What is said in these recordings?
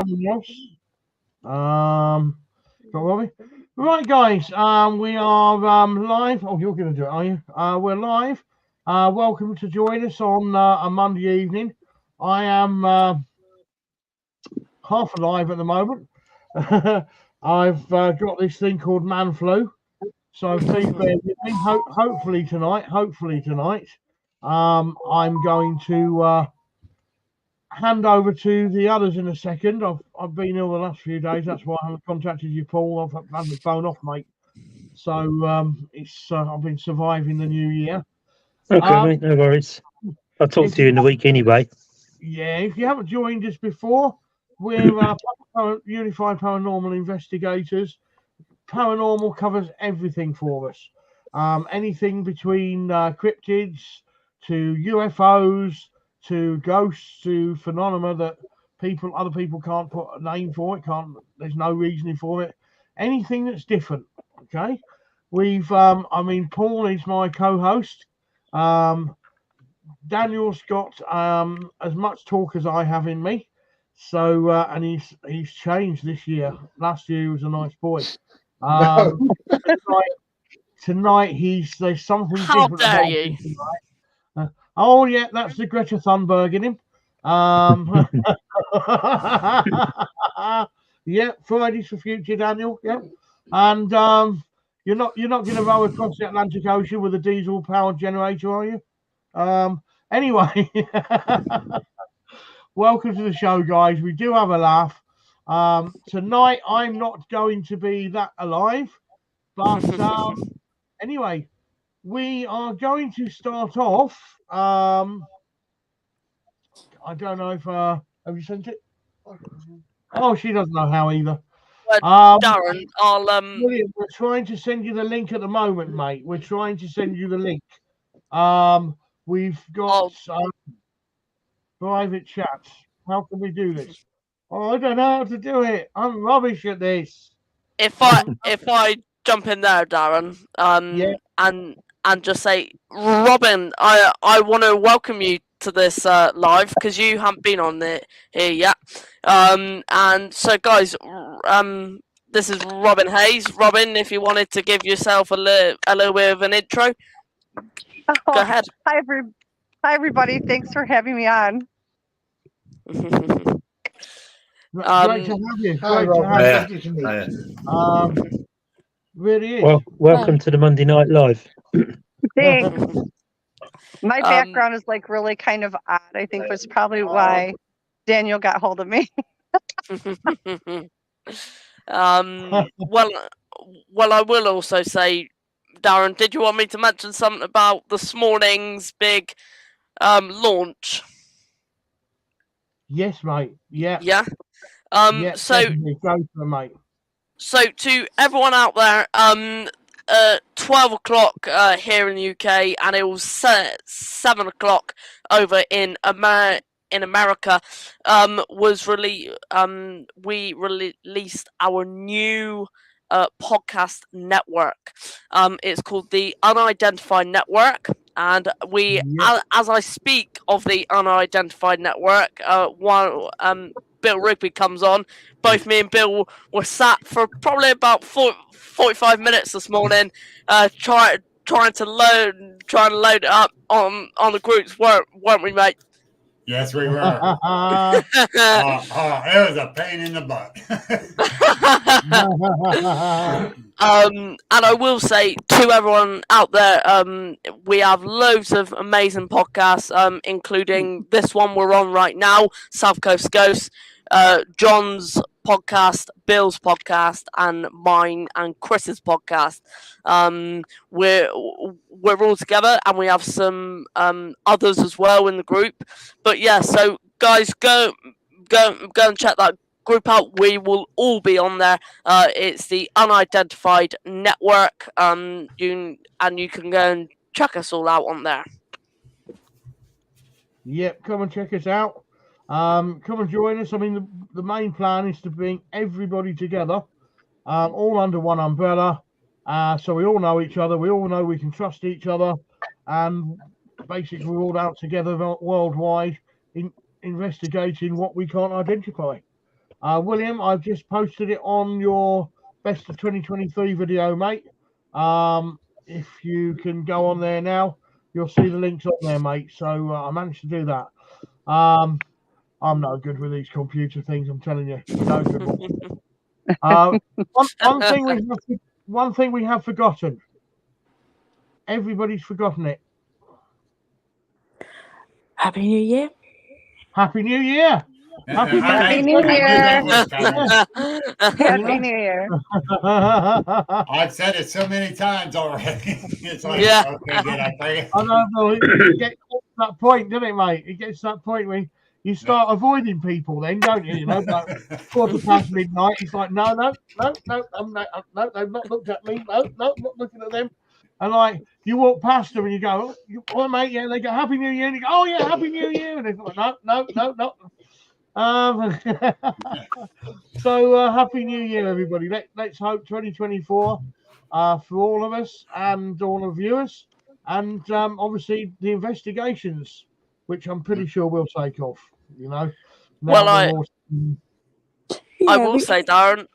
Yes. Got Robbie. Right, guys. We are live. Oh, you're going to do it, are you? We're live. Welcome to join us on a Monday evening. I am half alive at the moment. I've got this thing called man flu, so please bear with me. Hopefully tonight, I'm going to hand over to the others in a second. I've been ill the last few days. That's why I haven't contacted you, Paul. I've had my phone off, mate. So it's I've been surviving the new year. Okay, Um, mate, no worries. I'll talk if to you in the week anyway. yeah, if you haven't joined us before, we're Unified Paranormal Investigators. Paranormal covers everything for us. Anything between cryptids to UFOs to ghosts to phenomena that other people can't put a name for. It can't. There's no reasoning for it. Anything that's different. Okay. Paul is my co-host. Um, Daniel's got as much talk as I have in me. So and he's changed this year. Last year he was a nice boy. No. Um, tonight there's something How different dare about you? him tonight. Oh yeah, that's the Greta Thunberg in him. Um, yeah, Fridays for Future, Daniel. Yeah, and you're not going to row across the Atlantic Ocean with a diesel powered generator, are you? Anyway, welcome to the show, guys. We do have a laugh. Tonight I'm not going to be that alive, but anyway, we are going to start off. I don't know if have you sent it? Oh, she doesn't know how either. Darren, I'll William, we're trying to send you the link at the moment, mate. We're trying to send you the link. We've got private chats. How can we do this? Oh, I don't know how to do it. I'm rubbish at this. if I jump in there, Darren, Yeah. and just say, Robin, I want to welcome you to this live because you haven't been on it here yet. And so guys, this is Robin Hayes. Robin, if you wanted to give yourself a little bit of an intro, go ahead. Hi, everybody. Thanks for having me on. Great to have you. Hi, Great to Robin. have Good to meet you. you. Really is. Well, welcome to the Monday Night Live. Thanks. My background is like really kind of odd. I think was probably why Daniel got hold of me. Well, I will also say, Darren, did you want me to mention something about this morning's big launch? Yes, mate. Yeah. Yeah. Yeah, So definitely. Go for it, mate. So to everyone out there, 12 o'clock here in the UK, and it was 7 o'clock over in America. We released our new podcast network. It's called the Unidentified Network, and we, as I speak of the Unidentified Network, Bill Rigby comes on. Both me and Bill were sat for probably about 45 minutes this morning, trying to load it up on the groups, weren't we, mate? Yes, we were. It was a pain in the butt. And I will say to everyone out there, we have loads of amazing podcasts, including this one we're on right now, South Coast Ghosts, John's podcast, Bill's podcast, and mine and Chris's podcast. We're all together, and we have some others as well in the group. But yeah, so guys, go and check that group out. We will all be on there. It's the Unidentified Network. You can go and check us all out on there. Yep, come and check us out. Come and join us. I mean, the main plan is to bring everybody together, all under one umbrella. So we all know each other. We all know we can trust each other, and basically we're all out together worldwide investigating what we can't identify. William, I've just posted it on your best of 2023 video, mate. If you can go on there now, you'll see the links on there, mate. So I managed to do that. I'm no good with these computer things. I'm telling you, no good. One thing we have forgotten. Everybody's forgotten it. Happy New Year. Happy New Year. Happy New I knew that was coming. Happy New Year. I've said it so many times already. It's like, Yeah. okay, did I say I don't know. It gets to that point, doesn't it, mate? It gets to that point where you start avoiding people, then, don't you? You know, like quarter past midnight, it's like, no, they've not looked at me. No, not looking at them. And like you walk past them and you go, oh, mate, yeah. They go, Happy New Year, and you go, oh yeah, Happy New Year, and they're like, no. So Happy New Year, everybody. Let's hope 2024 for all of us and all the viewers, and obviously the investigations, which I'm pretty sure will take off. You know. Well, I Yeah, will say, Darren.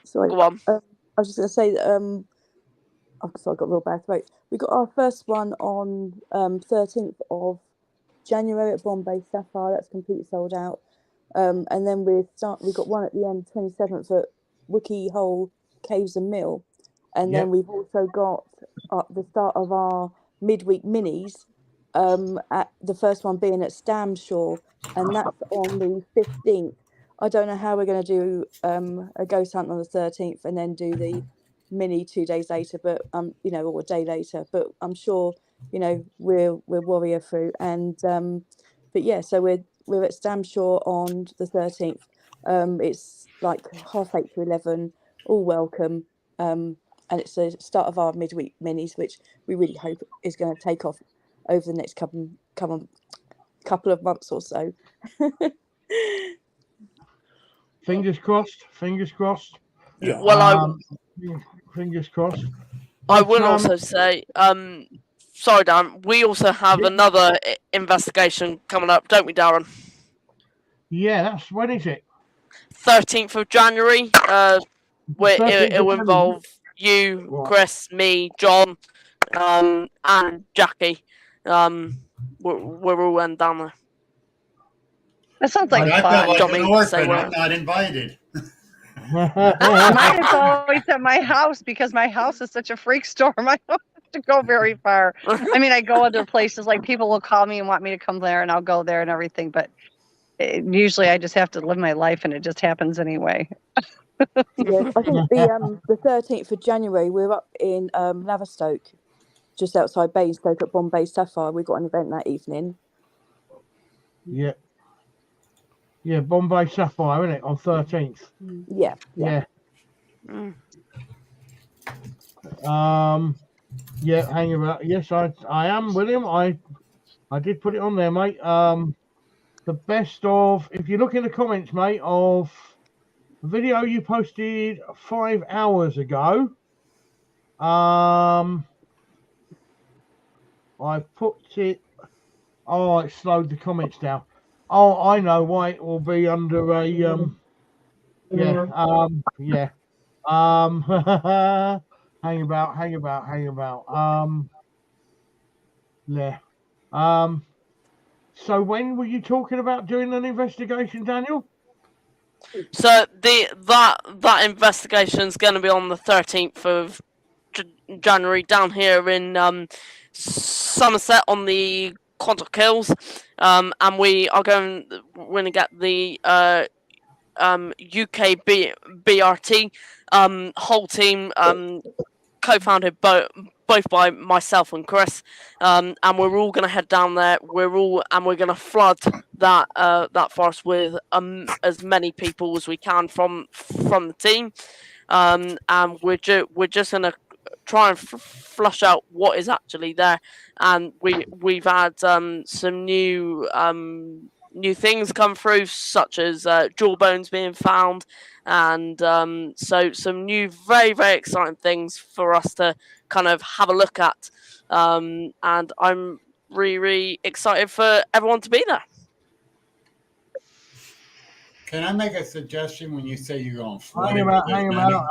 sorry. Go on. I was just going to say that. Oh, sorry, I got a real bad throat. We got our first one on 13th of January at Bombay Sapphire. That's completely sold out. And then we got one at the end, 27th at Wiki Hole Caves and Mill. And then we've also got the start of our midweek minis. At the first one being at Stamshore, and that's on the 15th. I don't know how we're going to do a ghost hunt on the 13th and then do the mini 2 days later, but you know, or a day later. But I'm sure, you know, we'll warrior through. And but yeah, so we're at Stamshore on the 13th. It's like 8:30 to 11, all welcome. And it's the start of our midweek minis, which we really hope is going to take off over the next couple of months or so. Fingers crossed. Fingers crossed. Yeah. Well, fingers crossed. I will also say, sorry, Dan. We also have another investigation coming up, don't we, Darren? Yeah, that's when is it? 13th of January. Where 13th it will of involve you, Right. Chris, me, John, and Jackie. We're all went down there. That sounds like I fun. felt like Don't an mean to say orphan. where. I'm not invited. Mine is always at my house because my house is such a freak storm. I don't have to go very far. I mean, I go other places. Like people will call me and want me to come there, and I'll go there and everything. But usually, I just have to live my life, and it just happens anyway. Yeah, I think the 13th of January we're up in Laverstoke, just outside Basingstoke at Bombay Sapphire. We've got an event that evening. Yeah. Yeah, Bombay Sapphire, isn't it? On 13th. Yeah. Yeah. Mm. Yeah, hang about. Yes, I am, William. I did put it on there, mate. The best of, if you look in the comments, mate, of the video you posted 5 hours ago. I put it. Oh, it slowed the comments down. Oh, I know why it will be under a yeah. Hang about. Yeah. So when were you talking about doing an investigation, Daniel? So that investigation is going to be on the 13th of January down here in Somerset on the Quantock Hills, and we are going to get the UK BRT whole team, co-founded both by myself and Chris, and we're all going to head down there. We're going to flood that forest with as many people as we can from the team, and we're just going to try and flush out what is actually there. And we've had some new things come through, such as jawbones being found, and so some new very, very exciting things for us to kind of have a look at, and I'm really, really excited for everyone to be there. Can I make a suggestion when you say you're going to flood Hang it about, with as hang many? about.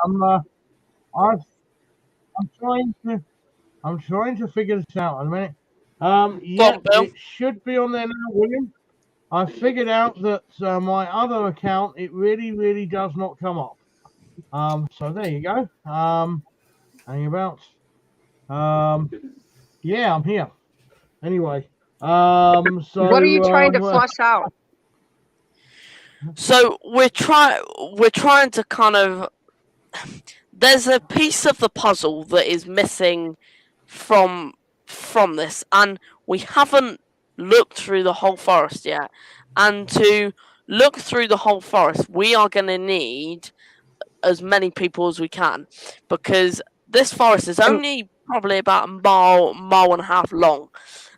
I'm I'm trying to figure this out in a minute. Go Yeah, on, Bill. it should be on there now, William. I figured out that my other account, it really does not come up. So there you go. Hang about. Yeah, I'm here. Anyway, so What are you trying to flush out? So we're trying to kind of. There's a piece of the puzzle that is missing from this, and we haven't looked through the whole forest yet. And to look through the whole forest, we are going to need as many people as we can, because this forest is only probably about a mile and a half long,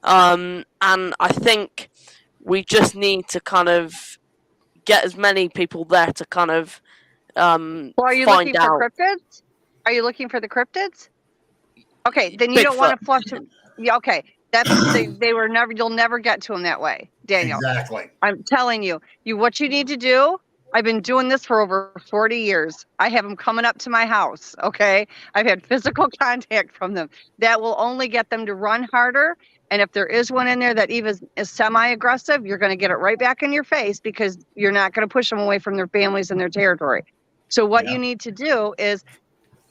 and I think we just need to kind of get as many people there to kind of Well, are you find looking for out. cryptids? Are you looking for the cryptids? Okay, then you don't Bigfoot. want to flush them. Yeah, okay, that's they were never. You'll never get to them that way, Daniel. Exactly. I'm telling you. What you need to do. I've been doing this for over 40 years. I have them coming up to my house. Okay, I've had physical contact from them. That will only get them to run harder. And if there is one in there that even is semi-aggressive, you're going to get it right back in your face, because you're not going to push them away from their families and their territory. So what Yeah. you need to do is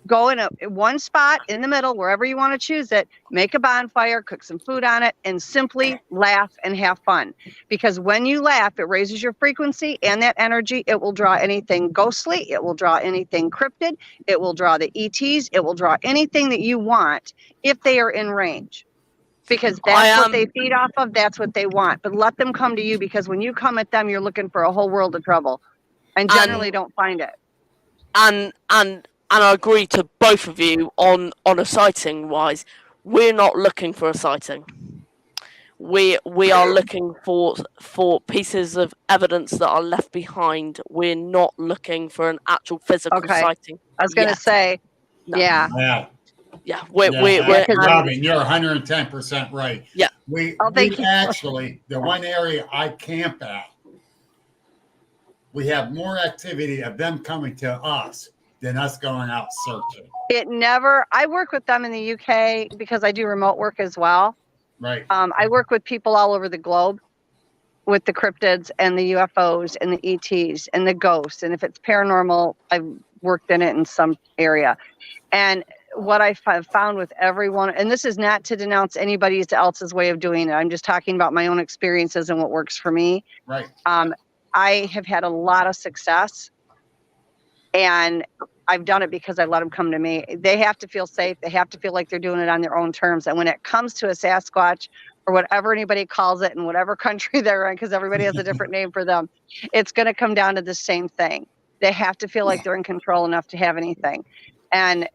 go in one spot in the middle, wherever you want to choose it, make a bonfire, cook some food on it, and simply laugh and have fun. Because when you laugh, it raises your frequency and that energy. It will draw anything ghostly. It will draw anything cryptid. It will draw the ETs. It will draw anything that you want if they are in range. Because that's what they feed off of. That's what they want. But let them come to you, because when you come at them, you're looking for a whole world of trouble, and generally don't find it. And I agree to both of you on a sighting wise. We're not looking for a sighting. We are looking for pieces of evidence that are left behind. We're not looking for an actual physical sighting. I was going to say, No. yeah. Yeah, we're Robin, you're 110% right. Yeah. We thank you. actually, the one area I camp at, we have more activity of them coming to us than us going out searching. I work with them in the UK because I do remote work as well. Right. I work with people all over the globe with the cryptids and the UFOs and the ETs and the ghosts. And if it's paranormal, I've worked in it in some area. And what I found with everyone, and this is not to denounce anybody else's way of doing it. I'm just talking about my own experiences and what works for me. Right. I have had a lot of success, and I've done it because I let them come to me. They have to feel safe. They have to feel like they're doing it on their own terms. And when it comes to a Sasquatch, or whatever anybody calls it in whatever country they're in, because everybody has a different name for them, it's going to come down to the same thing. They have to feel like they're in control enough to have anything. And,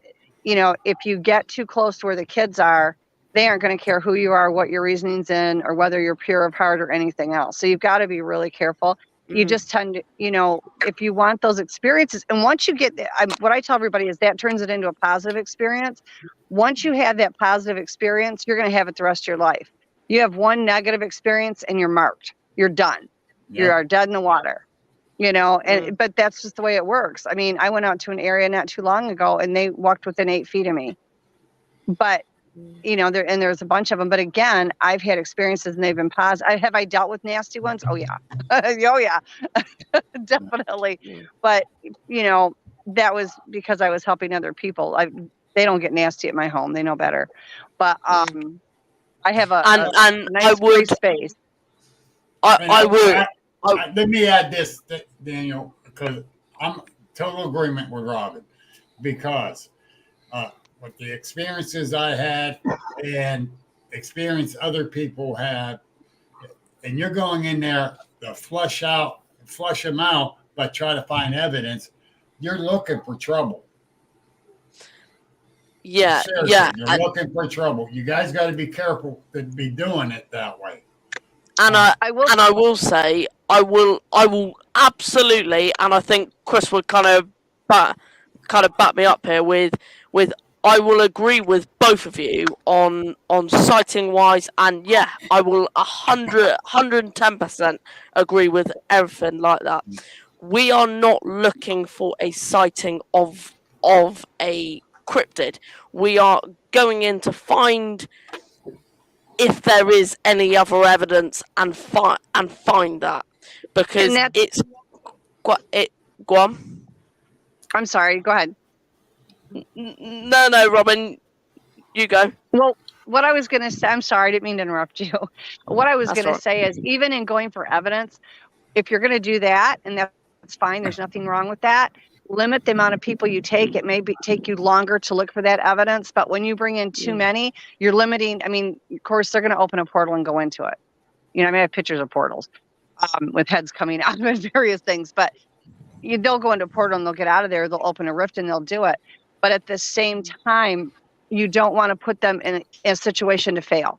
if you get too close to where the kids are, they aren't going to care who you are, what your reasoning's in, or whether you're pure of heart or anything else. So you've got to be really careful. You just tend to, if you want those experiences, and once you get, what I tell everybody is that turns it into a positive experience. Once you have that positive experience, you're going to have it the rest of your life. You have one negative experience and you're marked. You're done. You are dead in the water, but that's just the way it works. I mean, I went out to an area not too long ago and they walked within 8 feet of me, but there's a bunch of them. But again, I've had experiences and they've been positive. Have I dealt with nasty ones? Oh yeah. Oh yeah, definitely. But that was because I was helping other people. They don't get nasty at my home. They know better. But I have a nice free space. I would. Let me add this, Daniel, because I'm total agreement with Robin, because with the experiences I had and experience other people had, and you're going in there to flush them out, but try to find evidence, you're looking for trouble. Yeah, seriously, yeah. You're looking for trouble. You guys got to be careful to be doing it that way. And I will say, I will absolutely, and I think Chris would kind of back me up here with I will agree with both of you on sighting wise, and yeah, I will 110% agree with everything like that. we are not looking for a sighting of a cryptid. We are going in to find if there is any other evidence and find that, because that's- it's go on. I'm sorry. Go ahead. No, Robin, you go. Well, what I was going to say, I'm sorry, I didn't mean to interrupt you. What I was That's going right. to say is, even in going for evidence, if you're going to do that, and that's fine, there's nothing wrong with that. Limit the amount of people you take. It may take you longer to look for that evidence, but when you bring in too many, you're limiting. I mean, of course, they're going to open a portal and go into it. You know, I mean, I have pictures of portals with heads coming out of various things, but they'll go into a portal and they'll get out of there. They'll open a rift and they'll do it. But at the same time, you don't want to put them in a situation to fail.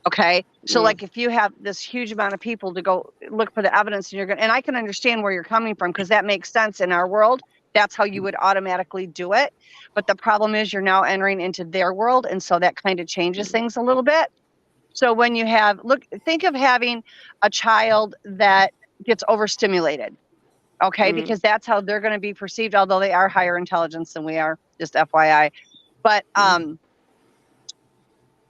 Okay. So like if you have this huge amount of people to go look for the evidence and I can understand where you're coming from, because that makes sense in our world. That's how you would automatically do it. But the problem is you're now entering into their world. And so that kind of changes things a little bit. So when you think of having a child that gets overstimulated. Okay. Because that's how they're going to be perceived, although they are higher intelligence than we are, just FYI. But,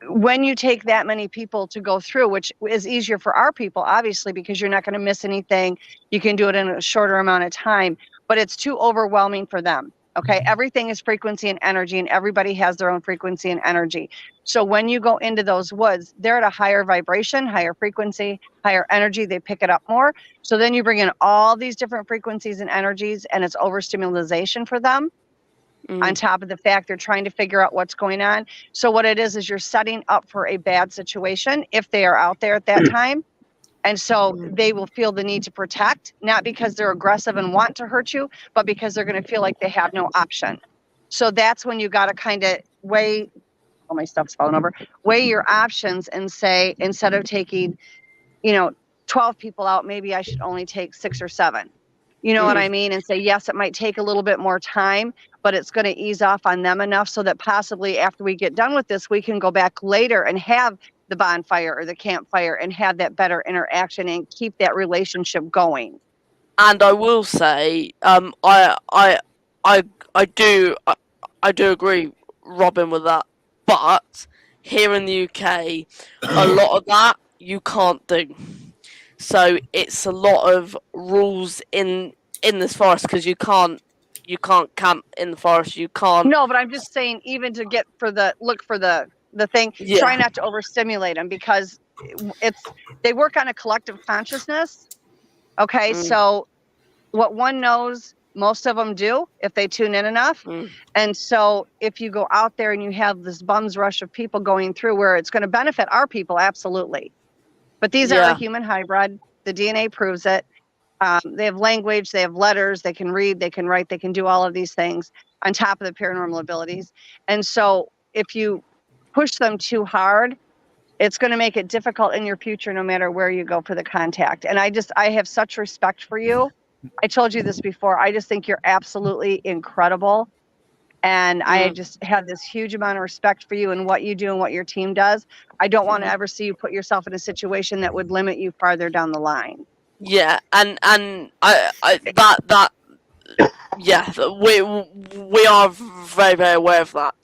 when you take that many people to go through, which is easier for our people, obviously, because you're not going to miss anything. You can do it in a shorter amount of time, but it's too overwhelming for them. Okay. Everything is frequency and energy, and everybody has their own frequency and energy. So when you go into those woods, they're at a higher vibration, higher frequency, higher energy. They pick it up more. So then you bring in all these different frequencies and energies, and it's overstimulation for them. On top of the fact they're trying to figure out what's going on. So what it is you're setting up for a bad situation if they are out there at that time. And so they will feel the need to protect, not because they're aggressive and want to hurt you, but because they're going to feel like they have no option. So that's when you got to kind of weigh, oh, my stuff's falling over, weigh your options and say, instead of taking, 12 people out, maybe I should only take 6 or 7. You know what I mean? And say, yes, it might take a little bit more time, but it's going to ease off on them enough so that possibly after we get done with this, we can go back later and have the bonfire or the campfire and have that better interaction and keep that relationship going. And I will say, I do agree, Robin, with that. But here in the UK, a lot of that you can't do. So it's a lot of rules in this forest, because you can't camp in the forest. You can't. No, but I'm just saying, even to look for the thing, try not to overstimulate them, because they work on a collective consciousness. Okay, so what one knows, most of them do if they tune in enough. And so if you go out there and you have this bums rush of people going through, where it's going to benefit our people, absolutely. But these are a human hybrid. The DNA proves it. They have language, they have letters, they can read, they can write, they can do all of these things on top of the paranormal abilities. And so if you push them too hard, it's going to make it difficult in your future, no matter where you go for the contact. And I have such respect for you. I told you this before. I just think you're absolutely incredible. And I just have this huge amount of respect for you and what you do and what your team does. I don't want to ever see you put yourself in a situation that would limit you farther down the line. Yeah, and I that yeah, we are very, very aware of that.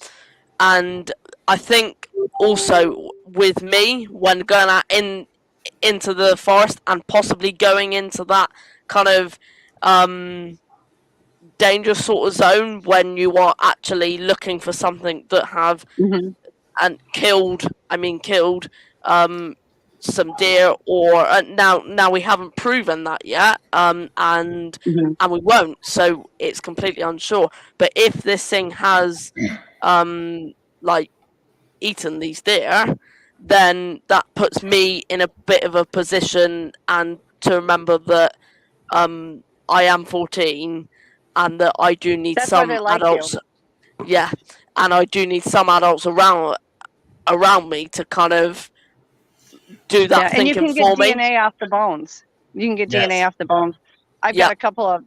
And I think also with me, when going out into the forest and possibly going into that kind of dangerous sort of zone, when you are actually looking for something that have and killed some deer, or now we haven't proven that yet, and we won't, so it's completely unsure. But if this thing has like eaten these deer, then that puts me in a bit of a position, and to remember that I am 14 and that I do need some adults. Yeah, and I do need some adults around me to kind of do that and you thinking can get for me. DNA off the bones. You can get DNA off the bones. I've got a couple of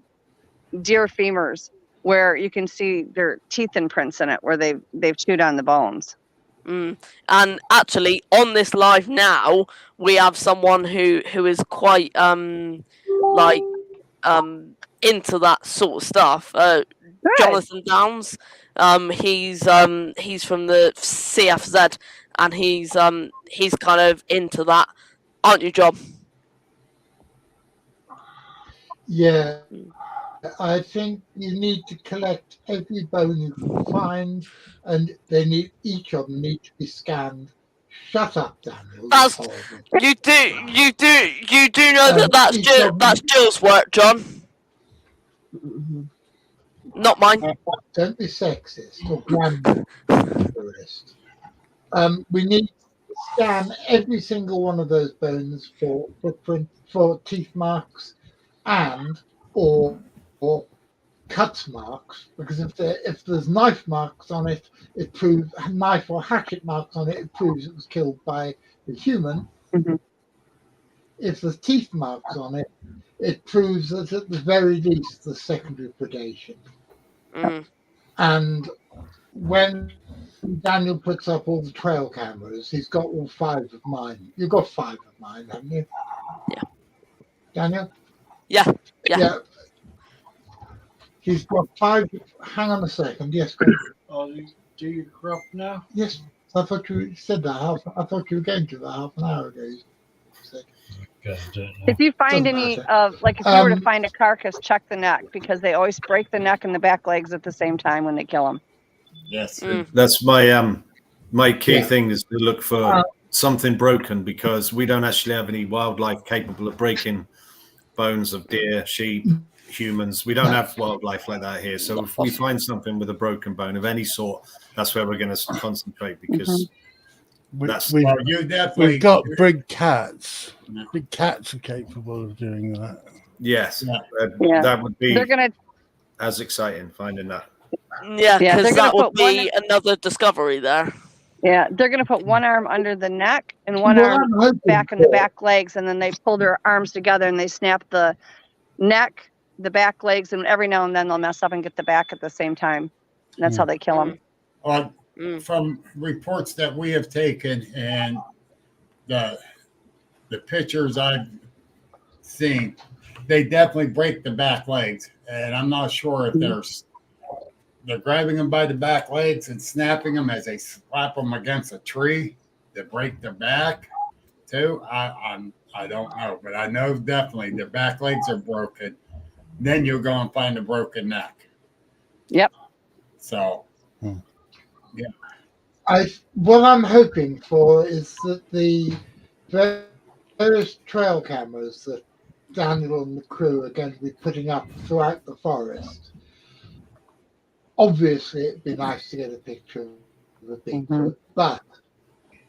deer femurs where you can see their teeth imprints in it, where they've chewed on the bones. And actually, on this live now, we have someone who is quite into that sort of stuff. Jonathan Downs, he's from the CFZ, and he's kind of into that, aren't you, John? Yeah, I think you need to collect every bone you can find, and each of them need to be scanned. Shut up, Daniel. That's horrible. you do know that's Jill's work, John. Not mine. Don't be sexist or grandparist. We need to scan every single one of those bones for footprint, for teeth marks, and or cut marks, because if there's knife marks on it, it proves knife or hatchet marks on it. It proves it was killed by a human. Mm-hmm. If there's teeth marks on it, it proves that at the very least there's secondary predation. Mm. And when Daniel puts up all the trail cameras, he's got all 5 of mine. You've got 5 of mine, haven't you? Yeah. Daniel? Yeah. He's got 5. Hang on a second. Yes, go. Do you crop now? Yes, I thought you said that. I thought you were going to that half an hour ago. If you find Doesn't any matter. of, like, if you were to find a carcass, check the neck, because they always break the neck and the back legs at the same time when they kill them. Yes. That's my key thing is to look for something broken, because we don't actually have any wildlife capable of breaking bones of deer, sheep, humans. We don't have wildlife like that here. So if we find something with a broken bone of any sort, that's where we're going to concentrate, because we've got big cats. Big cats are capable of doing that. Yes, that would be as exciting, finding that. Yeah, because that would be another discovery there. Yeah, they're going to put one arm under the neck and one arm back in the back legs, and then they pull their arms together and they snap the neck, the back legs, and every now and then they'll mess up and get the back at the same time. And that's how they kill them. From reports that we have taken and the pictures I've seen, they definitely break the back legs, and I'm not sure if they're grabbing them by the back legs and snapping them as they slap them against a tree to break their back too. I don't know, but I know definitely the back legs are broken. Then you'll go and find a broken neck. Yep. So, what I'm hoping for is that the various trail cameras that Daniel and the crew are going to be putting up throughout the forest. Obviously, it'd be nice to get a picture of a Bigfoot, but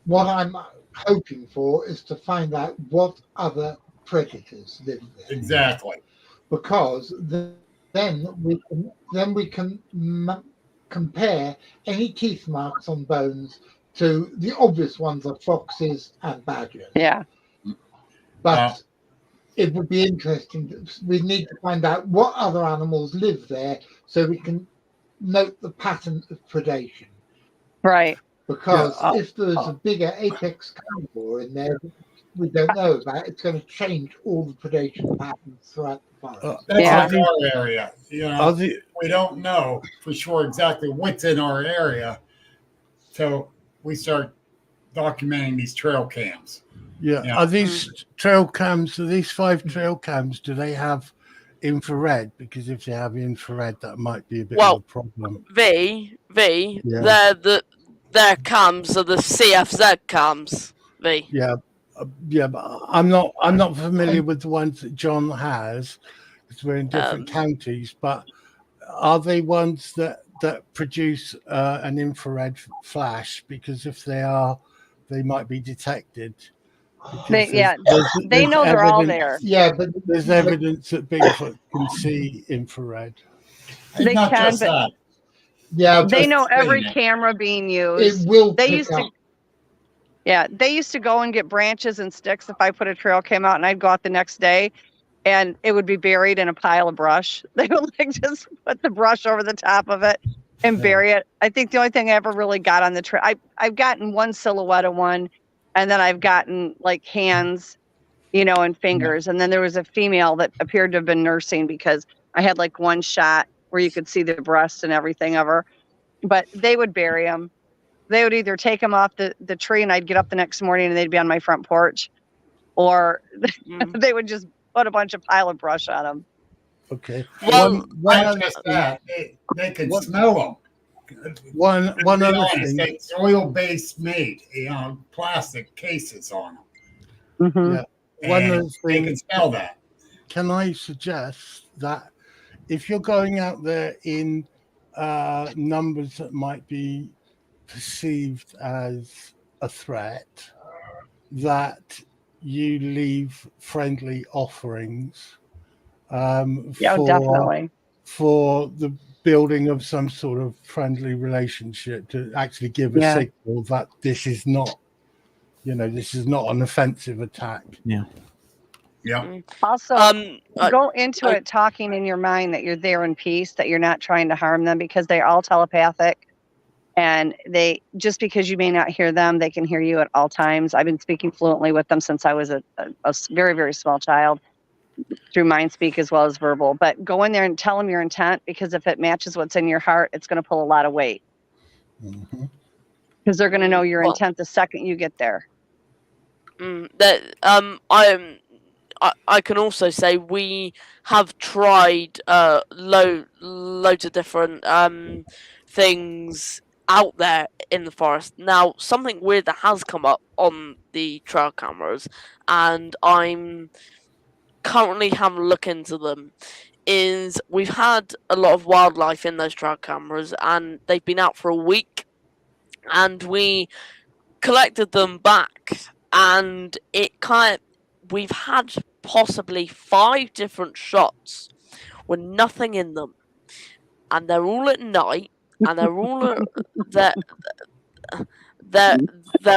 what I'm hoping for is to find out what other predators live there. Exactly. Because then we can compare any teeth marks on bones to the obvious ones of foxes and badgers. Yeah. But it would be interesting. We need to find out what other animals live there so we can note the pattern of predation. Right. Because if there's a bigger apex carnivore in there we don't know about, it's going to change all the predation patterns throughout the forest. That's in our area. We don't know for sure exactly what's in our area till we start documenting these trail cams. Yeah. Are these trail cams, these 5 trail cams, do they have infrared? Because if they have infrared, that might be a bit of a problem. Their cams are the CFZ cams. Yeah, but I'm not familiar with the ones that John has, because we're in different counties. But are they ones that produce an infrared flash? Because if they are, they might be detected. They know they're all there. Yeah, but there's evidence that Bigfoot can see infrared. They can, but they know every camera being used. It will. They used to go and get branches and sticks if I put a trail cam out, and I'd go out the next day, and it would be buried in a pile of brush. They would just put the brush over the top of it and bury it. I think the only thing I ever really got on the trail, I've gotten one silhouette of one. And then I've gotten like hands, and fingers. And then there was a female that appeared to have been nursing, because I had like one shot where you could see the breast and everything of her, but they would bury them. They would either take them off the tree and I'd get up the next morning and they'd be on my front porch, or they would just put a bunch of pile of brush on them. Okay. Well, one Not other just thing. that, they could smell them. One other thing. It's oil-based made, plastic cases on them. Mm-hmm. Yeah. One And other they thing. can smell that. Can I suggest that if you're going out there in numbers that might be perceived as a threat, that you leave friendly offerings Yeah, definitely. for the building of some sort of friendly relationship, to actually give a Yeah. signal that this is not, this is not an offensive attack. Yeah. Yeah. Also, go into it talking in your mind that you're there in peace, that you're not trying to harm them, because they're all telepathic. And they, just because you may not hear them, they can hear you at all times. I've been speaking fluently with them since I was a very, very small child, through mind speak as well as verbal. But go in there and tell them your intent, because if it matches what's in your heart, it's going to pull a lot of weight. Because they're going to know your intent the second you get there. I can also say we have tried loads of different things out there in the forest. Now, something weird that has come up on the trail cameras, and I'm currently having a look into them, is we've had a lot of wildlife in those trail cameras, and they've been out for a week, and we collected them back, and we've had possibly 5 different shots with nothing in them, and they're all at night, and they're all they're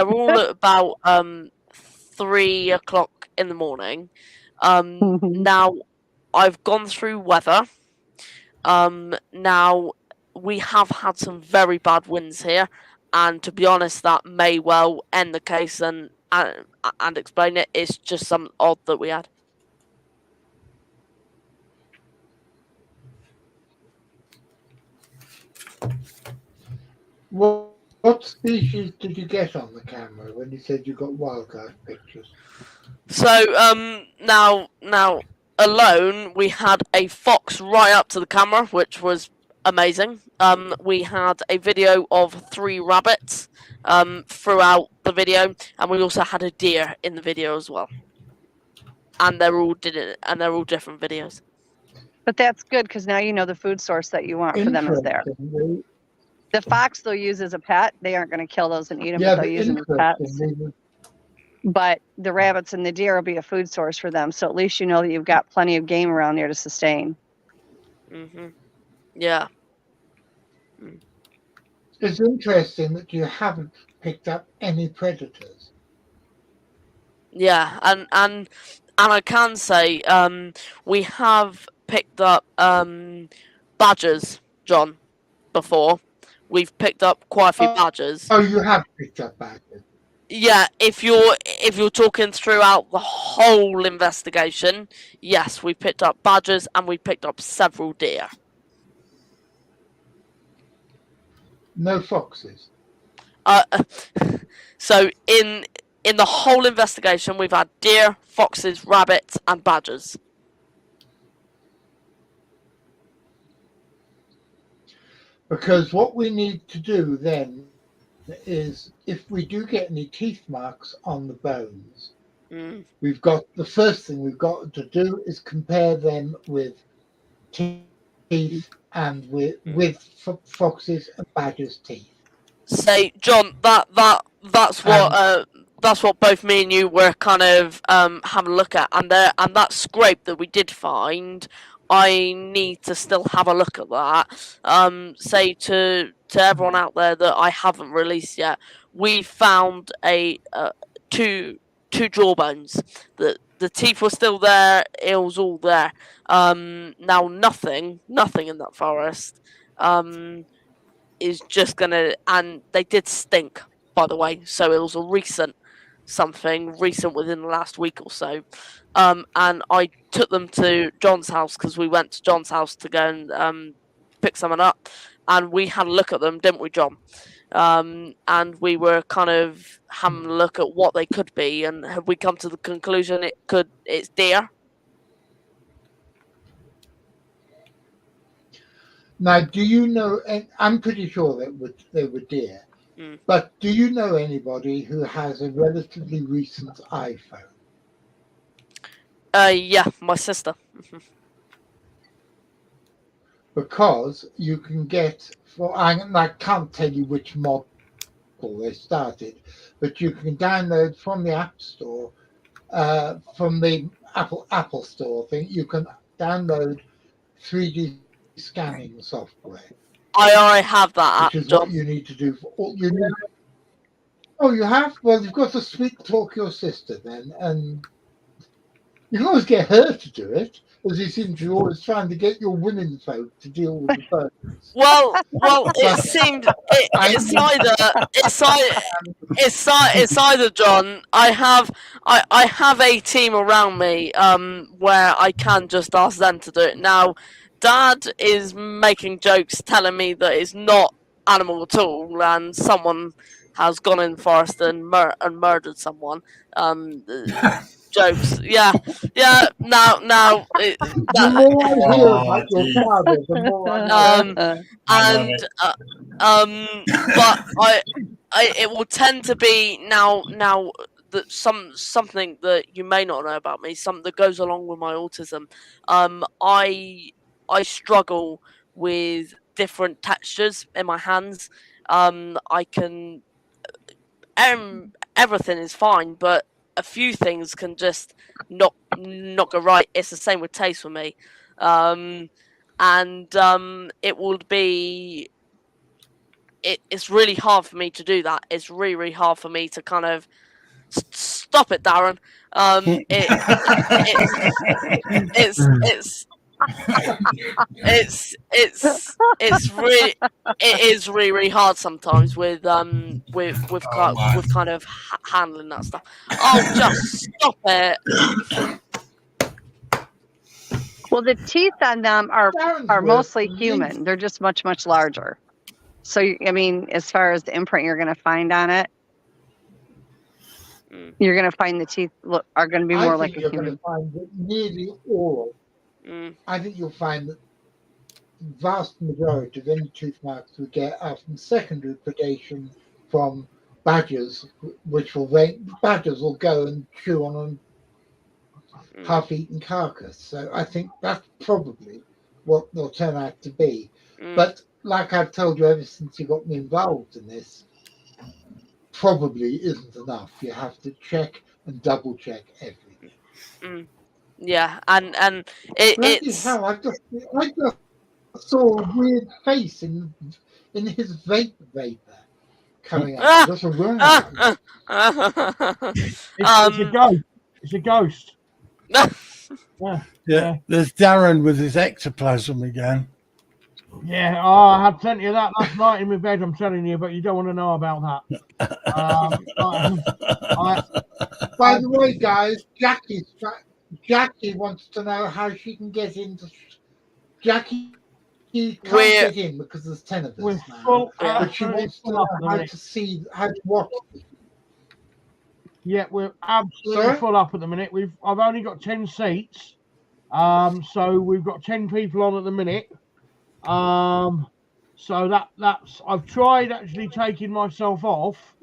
all at about 3 o'clock in the morning. Now I've gone through weather. Now we have had some very bad winds here, and to be honest, that may well end the case and explain it. It's just something odd that we had. What species did you get on the camera when you said you got wildlife pictures? So now alone we had a fox right up to the camera, which was amazing. We had a video of 3 rabbits throughout the video, and we also had a deer in the video as well. And they're all different videos. But that's good, because now you know the food source that you want for them is there. The fox they'll use as a pet. They aren't going to kill those and eat them, but they'll use them as pets. But the rabbits and the deer will be a food source for them. So at least you know that you've got plenty of game around there to sustain. Yeah. It's interesting that you haven't picked up any predators. Yeah, and I can say we have picked up badgers, John, before. We've picked up quite a few badgers. Oh, you have picked up badgers. Yeah, if you're talking throughout the whole investigation, yes, we picked up badgers and we picked up several deer. No foxes. So in the whole investigation, we've had deer, foxes, rabbits, and badgers. Because what we need to do then is, if we do get any teeth marks on the bones, we've got, the first thing we've got to do is compare them with teeth and with foxes and badgers' teeth. Say, John, that's what both me and you were kind of having a look at, and that scrape that we did find, I need to still have a look at that. Say to everyone out there that I haven't released yet, we found two jawbones. The teeth were still there. It was all there. Now nothing in that forest is just gonna, and they did stink, by the way. So it was a recent something recent within the last week or so. And I took them to John's house because we went to John's house to go and pick someone up, and we had a look at them, didn't we, John? And we were kind of having a look at what they could be, and have we come to the conclusion it's deer? Now, do you know? And I'm pretty sure that they were deer. But do you know anybody who has a relatively recent iPhone? Yeah, my sister. Because you can get I can't tell you which model they started, but you can download from the App Store, from the Apple Store thing. You can download 3D scanning software. I have that app, which is John. what you need to do for all you need. Oh, you have? Well, you've got to sweet talk your sister then, and you can always get her to do it, as you seem to be always trying to get your women folk to deal with the burdens. Well, it seemed it's either John. I have a team around me where I can just ask them to do it. Now, Dad is making jokes, telling me that it's not animal at all, and someone has gone in the forest and murdered someone. Jokes, yeah. Now, The more I hear about your father, the more I know. but it will tend to be now that something that you may not know about me, something that goes along with my autism. I struggle with different textures in my hands. I can everything is fine, but a few things can just not go right. It's the same with taste for me, and it will be. It's really hard for me to do that. It's really hard for me to kind of stop it, Darren. It is really hard sometimes with kind of handling that stuff. Oh, just stop it. Well, the teeth on them are mostly human. They're just much larger. So, I mean, as far as the imprint you're going to find on it, you're going to find the teeth are going to be more like a human. You're going to find that nearly all. I think you'll find that the vast majority of any tooth marks we get are from secondary predation from badgers, badgers will go and chew on a half-eaten carcass. So I think that's probably what they'll turn out to be. But like I've told you ever since you got me involved in this, probably isn't enough. You have to check and double check everything. Yeah, and it's how I just saw a weird face in his vapor coming out. Just a it's a ghost. It's a ghost. Yeah, there's Darren with his ectoplasm again. Yeah, I had plenty of that last night in my bed, I'm telling you, but you don't want to know about that. By the way, guys, Jackie wants to know how she can get into. Jackie can't get in because there's 10 of us now. But she wants to know how to watch. Yeah, we're absolutely full up at the minute. I've only got 10 seats, so we've got 10 people on at the minute. So that's I've tried actually taking myself off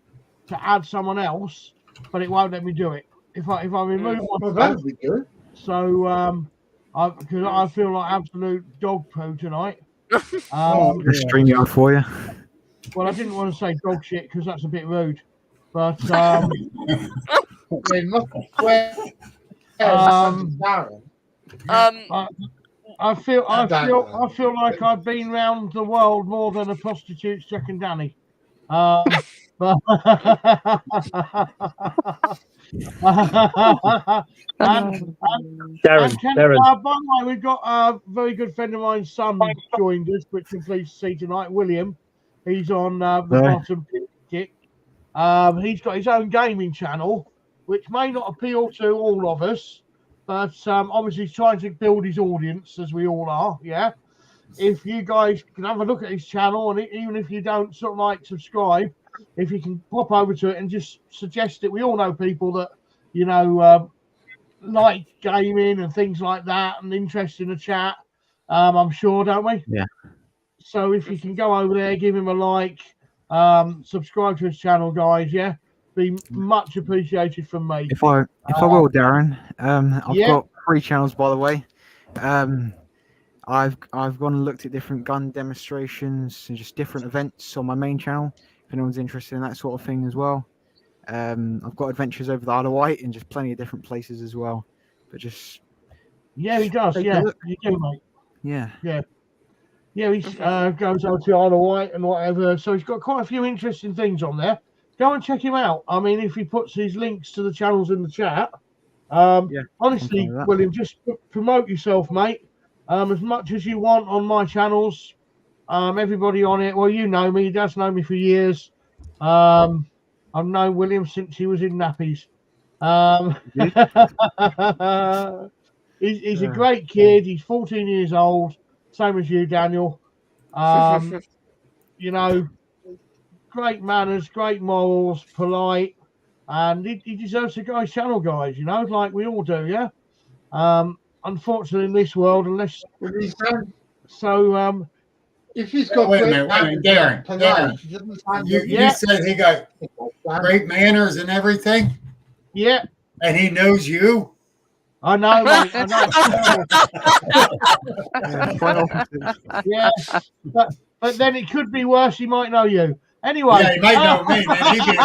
to add someone else, but it won't let me do it. If I remove myself, so because I feel like absolute dog poo tonight. String you on for you. Well, I didn't want to say dog shit because that's a bit rude, but I feel like I've been round the world more than a prostitute's Jack and Danny. But Darren. By the way, we've got a very good friend of mine's son joined us, which I'm pleased to see tonight, William. He's on the bottom kick. He's got his own gaming channel, which may not appeal to all of us, but obviously he's trying to build his audience, as we all are. Yeah. If you guys can have a look at his channel, and even if you don't sort of like subscribe, if you can pop over to it and just suggest it, we all know people that like gaming and things like that, and interest in the chat. I'm sure, don't we? Yeah. So if you can go over there, give him a like, subscribe to his channel, guys. Yeah, be much appreciated from me. If I will, Darren, I've Yeah. got 3 channels, by the way. I've gone and looked at different gun demonstrations and just different events on my main channel. If anyone's interested in that sort of thing as well. I've got adventures over the Isle of Wight in just plenty of different places as well. But just Yeah, he does. take a Yeah, look. you do, mate. Yeah. Yeah. Yeah, he goes over to Isle of Wight and whatever. So he's got quite a few interesting things on there. Go and check him out. I mean, if he puts his links to the channels in the chat, Yeah, honestly, I'm fine with that. William, just promote yourself, mate. As much as you want on my channels. Everybody on it. Well, you know me. He does know me for years. I've known William since he was in nappies. He's a great kid. He's 14 years old, same as you, Daniel. You know, great manners, great morals, polite, and he deserves to go his channel, guys. You know, like we all do, yeah. Unfortunately, in this world, unless so, if he's got Wait a great minute, manners, Darren, polite, he doesn't sound you Yeah. said he got great manners and everything, yeah, and he knows you. I know, mate. I know. Yeah, quite often. Yeah, but then it could be worse. He might know you. Anyway, Yeah, he might know me, then he'd be in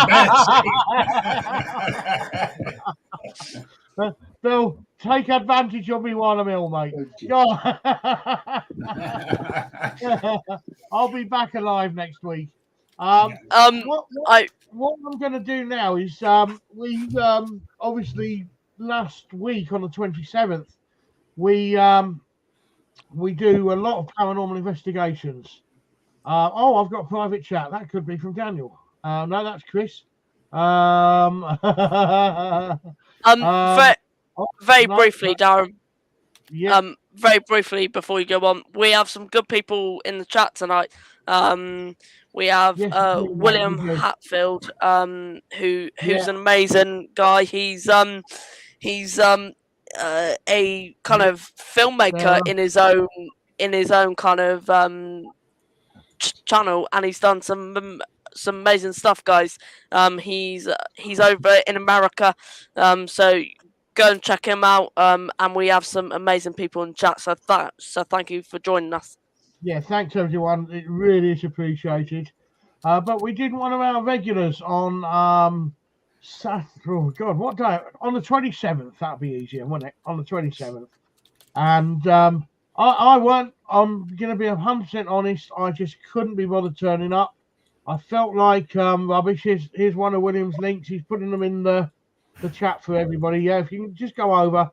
bad Bill, take advantage of me while I'm ill, mate. I'll be back alive next week. What I'm going to do now is we obviously last week on the 27th we do a lot of paranormal investigations. I've got a private chat. That could be from Daniel. No, that's Chris. Very briefly, Darren. Yeah. Very briefly before you go on, we have some good people in the chat tonight. We have William Hatfield, who's an amazing guy. He's a kind of filmmaker in his own kind of channel, and he's done some amazing stuff, guys. He's over in America, so go and check him out. And we have some amazing people in chat. So thank you for joining us. Yeah, thanks everyone. It really is appreciated. But we did one of our regulars on what day? On the 27th. That'd be easier, wouldn't it? On the 27th. And I weren't. I'm gonna be 100% honest. I just couldn't be bothered turning up. I felt like rubbish. Here's one of William's links. He's putting them in the chat for everybody. Yeah, if you can just go over,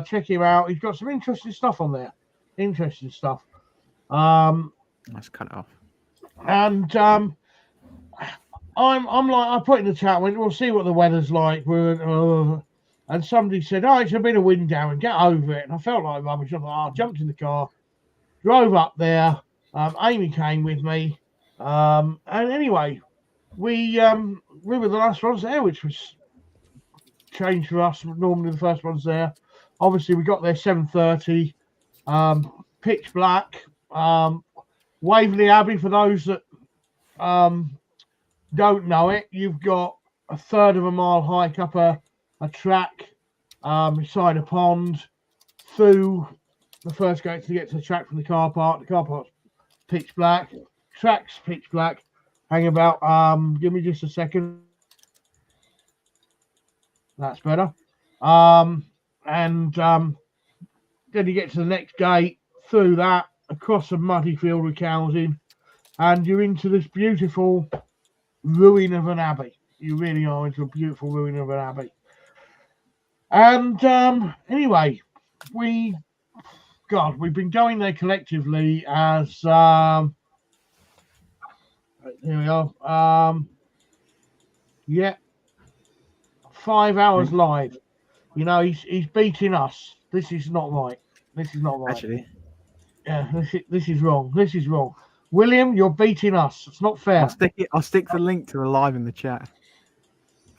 check him out. He's got some interesting stuff on there. Interesting stuff. Let's cut it off. And I'm like, I put in the chat, we'll see what the weather's like. And somebody said, "Oh, it's a bit of wind down, and get over it." And I felt like rubbish. I jumped in the car, drove up there. Amy came with me. And anyway, we were the last ones there, which was change for us. Normally the first ones there. Obviously, we got there 7:30. Pitch black. Waverley Abbey, for those that don't know it, you've got a third of a mile hike up a track beside a pond through the first gate to get to the track from the car park. The car park's pitch black, track's pitch black. Hang about, give me just a second. That's better. And then you get to the next gate, through that, across a muddy field with cows in, and you're into this beautiful ruin of an abbey. You really are into a beautiful ruin of an abbey. And anyway, we've been going there collectively as here we are. Yeah, 5 hours live. You know, he's beating us. This is not right. This is not right. Actually, Yeah, this is wrong. This is wrong. William, you're beating us. It's not fair. I'll stick the link to the live in the chat.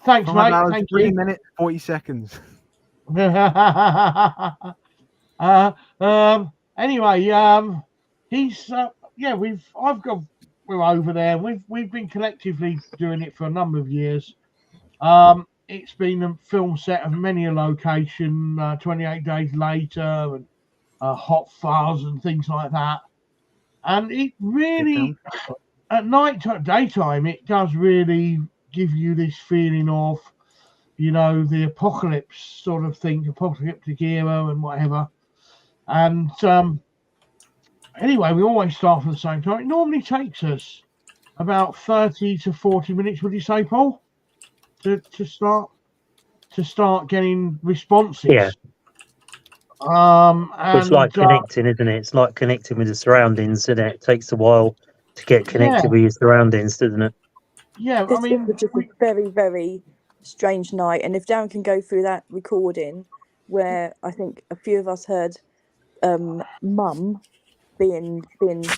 Thanks, 5 mate. hours, Thank 3 you. minutes, 40 seconds. Anyway, he's yeah. We're over there. We've been collectively doing it for a number of years. It's been a film set of many a location. 28 Days Later and Hot Fuzz and things like that. And it really, at daytime, it does really give you this feeling of, you know, the apocalypse sort of thing, apocalyptic era and whatever. And anyway, we always start from the same time. It normally takes us about 30 to 40 minutes, would you say, Paul, to start getting responses? Yeah. And, It's like connecting, isn't it? It's like connecting with the surroundings, isn't it? It takes a while to get connected with your surroundings, doesn't it? Yeah, This I mean, was just a very, very strange night. And if Darren can go through that recording where I think a few of us heard mum being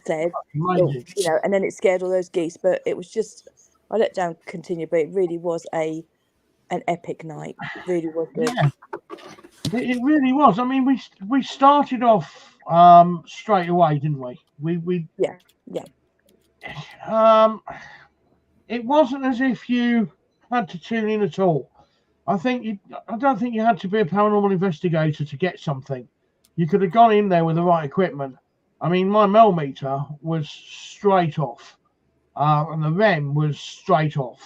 said, you know, and then it scared all those geese. But it was just, I let Darren continue, but it really was an epic night. It really was good. Yeah, it really was. I mean, we started off straight away, didn't we? We yeah. It wasn't as if you had to tune in at all. I don't think you had to be a paranormal investigator to get something. You could have gone in there with the right equipment. I mean, my Mel meter was straight off, and the REM was straight off.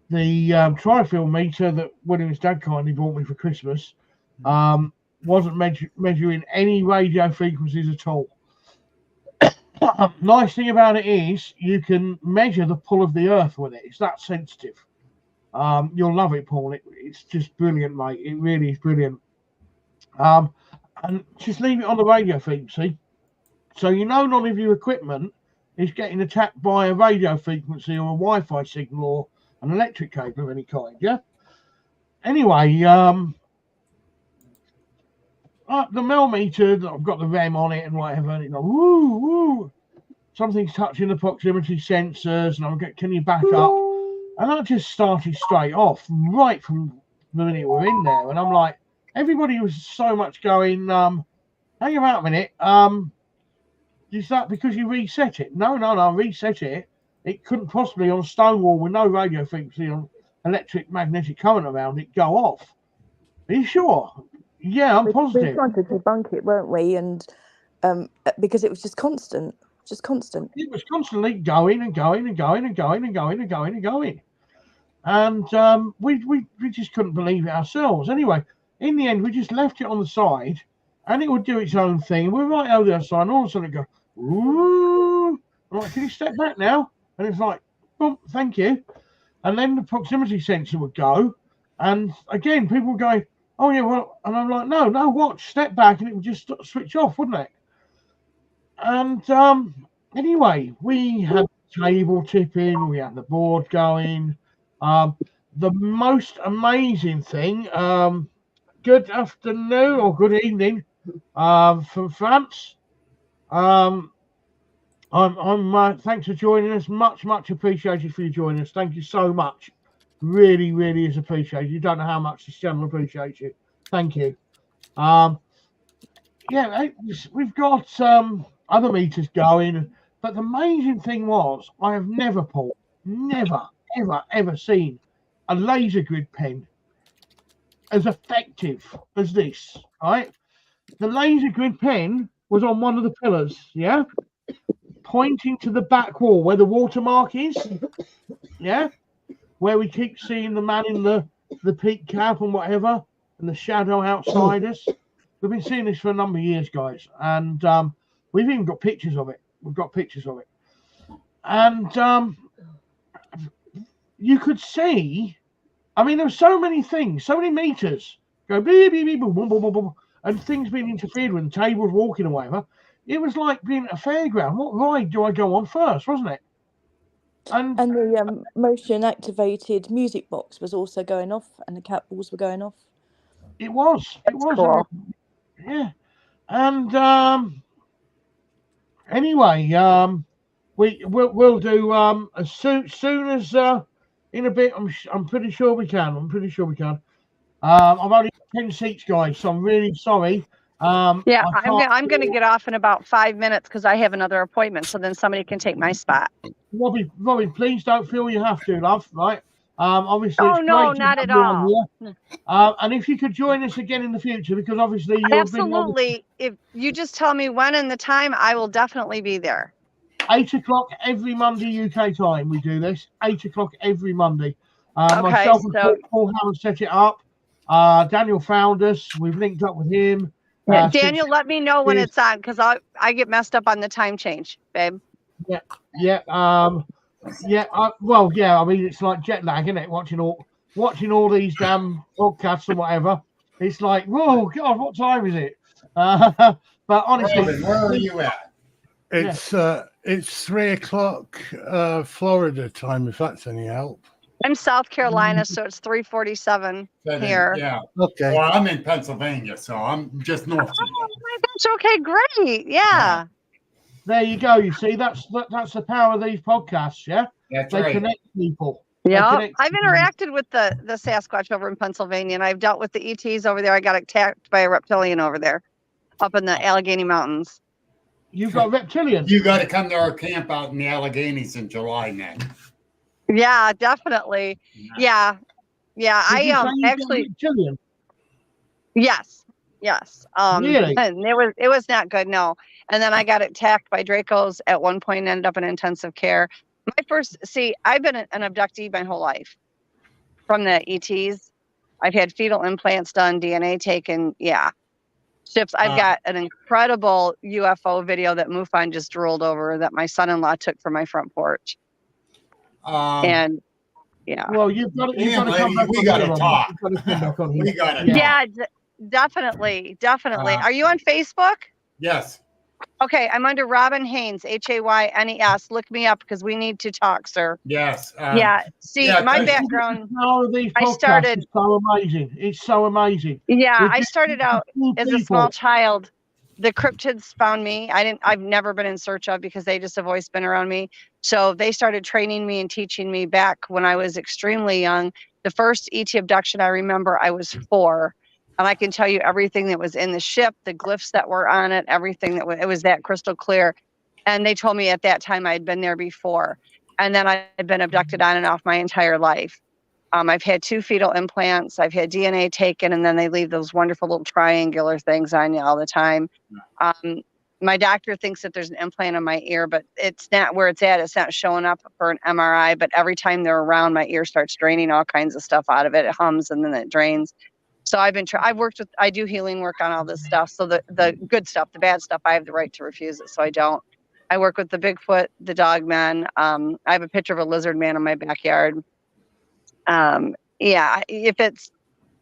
The tri-field meter that William's dad kindly bought me for Christmas wasn't measuring any radio frequencies at all. Nice thing about it is you can measure the pull of the earth with it. It's that sensitive. You'll love it, Paul. It's just brilliant, mate. It really is brilliant. And just leave it on the radio frequency, so you know none of your equipment is getting attacked by a radio frequency or a Wi-Fi signal or an electric cable of any kind. Yeah. Anyway, the Mel meter, I've got the REM on it and whatever, and it goes woo woo. Something's touching the proximity sensors, and I'm going, can you back up? And I just started straight off right from the minute we're in there, and I'm like, everybody was so much going, hang about a minute, is that because you reset it? No, reset it. It couldn't possibly on a stone wall with no radio frequency or electric magnetic current around it go off. Are you sure? Yeah, I'm positive. We were trying to debunk it, weren't we? And because it was just constant. It was constantly going and going and going and going and going and going and going. And we just couldn't believe it ourselves. Anyway, in the end, we just left it on the side and it would do its own thing. We're right over the other side, and all of a sudden it go, ooh. I'm like, can you step back now? And it's like, boom, thank you. And then the proximity sensor would go. And again, people were going, oh, yeah, well, and I'm like, no, watch, step back, and it would just switch off, wouldn't it? And anyway, we had table tipping, we had the board going. The most amazing thing, good afternoon or good evening from France. I'm thanks for joining us. Much appreciated for you joining us. Thank you so much. Really is appreciated. You don't know how much this channel appreciates you. Thank you. Yeah, we've got other meters going, but the amazing thing was I have never, Paul, ever seen a laser grid pen as effective as this, right? The laser grid pen was on one of the pillars, yeah, pointing to the back wall where the watermark is, yeah, where we keep seeing the man in the peak cap and whatever, and the shadow outside us. We've been seeing this for a number of years, guys, and we've even got pictures of it. And you could see, I mean, there were so many things, so many meters go beep, beep, beep, boom, boom, boom, boom, boom, and things being interfered with, and tables walking away. It was like being at a fairground. What ride do I go on first, wasn't it? And the motion activated music box was also going off, and the cat balls were going off. it was. That's cool. Yeah. And anyway, we'll do as soon as in a bit. I'm pretty sure we can. I've only got 10 seats, guys, so I'm really sorry. Yeah, I can't. I'm going to get off in about 5 minutes because I have another appointment. So then somebody can take my spot. Robbie, please don't feel you have to, love. Right? Obviously, Oh it's no, great to not have at you on all. here. And if you could join us again in the future, because obviously you've been on Absolutely. If you just tell me when and the time, I will definitely be there. 8 o'clock every Monday UK time. We do this 8 o'clock every Monday. Okay, Myself and so Paul Hammond set it up. Daniel found us. We've linked up with him. Daniel, let me know when it's on because I get messed up on the time change, babe. Yeah. Well, yeah. I mean, it's like jet lag, isn't it? Watching all these damn podcasts and whatever. It's like, whoa, God, what time is it? But honestly, Robin, where are you at? It's 3 o'clock Florida time, if that's any help. I'm South Carolina, so it's 3:47 here. Yeah. Okay. Well, I'm in Pennsylvania, so I'm just north of you. Oh my gosh! Okay, great. Yeah. there you go. You see, that's the power of these podcasts. Yeah, That's they right. connect people. Yeah, I've interacted with the Sasquatch over in Pennsylvania, and I've dealt with the ETs over there. I got attacked by a reptilian over there, up in the Allegheny Mountains. You've got reptilians. You got to come to our camp out in the Alleghenies in July next. Yeah, definitely. Yeah. Did you say you got Actually, reptilian? yes. Really? And it was not good. No. And then I got attacked by Dracos at one point and ended up in intensive care. I've been an abductee my whole life from the ETs. I've had fetal implants done, DNA taken. Yeah. Ships. I've got an incredible UFO video that MUFON just drooled over that my son-in-law took from my front porch. And yeah. Well, you've got to come back. We got to talk. We got to. Yeah, definitely. Are you on Facebook? Yes. Okay, I'm under Robin Haynes, Haynes. Look me up because we need to talk, sir. Yes. My background. I started. It's so amazing. It's so amazing. Yeah, I started out as a small child. The cryptids found me. I've never been in search of because they just have always been around me. So they started training me and teaching me back when I was extremely young. The first ET abduction I remember, I was 4. And I can tell you everything that was in the ship, the glyphs that were on it, everything it was that crystal clear. And they told me at that time I'd been there before. And then I had been abducted on and off my entire life. I've had 2 fetal implants. I've had DNA taken, and then they leave those wonderful little triangular things on you all the time. My doctor thinks that there's an implant in my ear, but it's not where it's at. It's not showing up for an MRI. But every time they're around, my ear starts draining all kinds of stuff out of it. It hums and then it drains. So I do healing work on all this stuff. So the good stuff, the bad stuff, I have the right to refuse it. So I don't. I work with the Bigfoot, the dog man. I have a picture of a lizard man in my backyard. If it's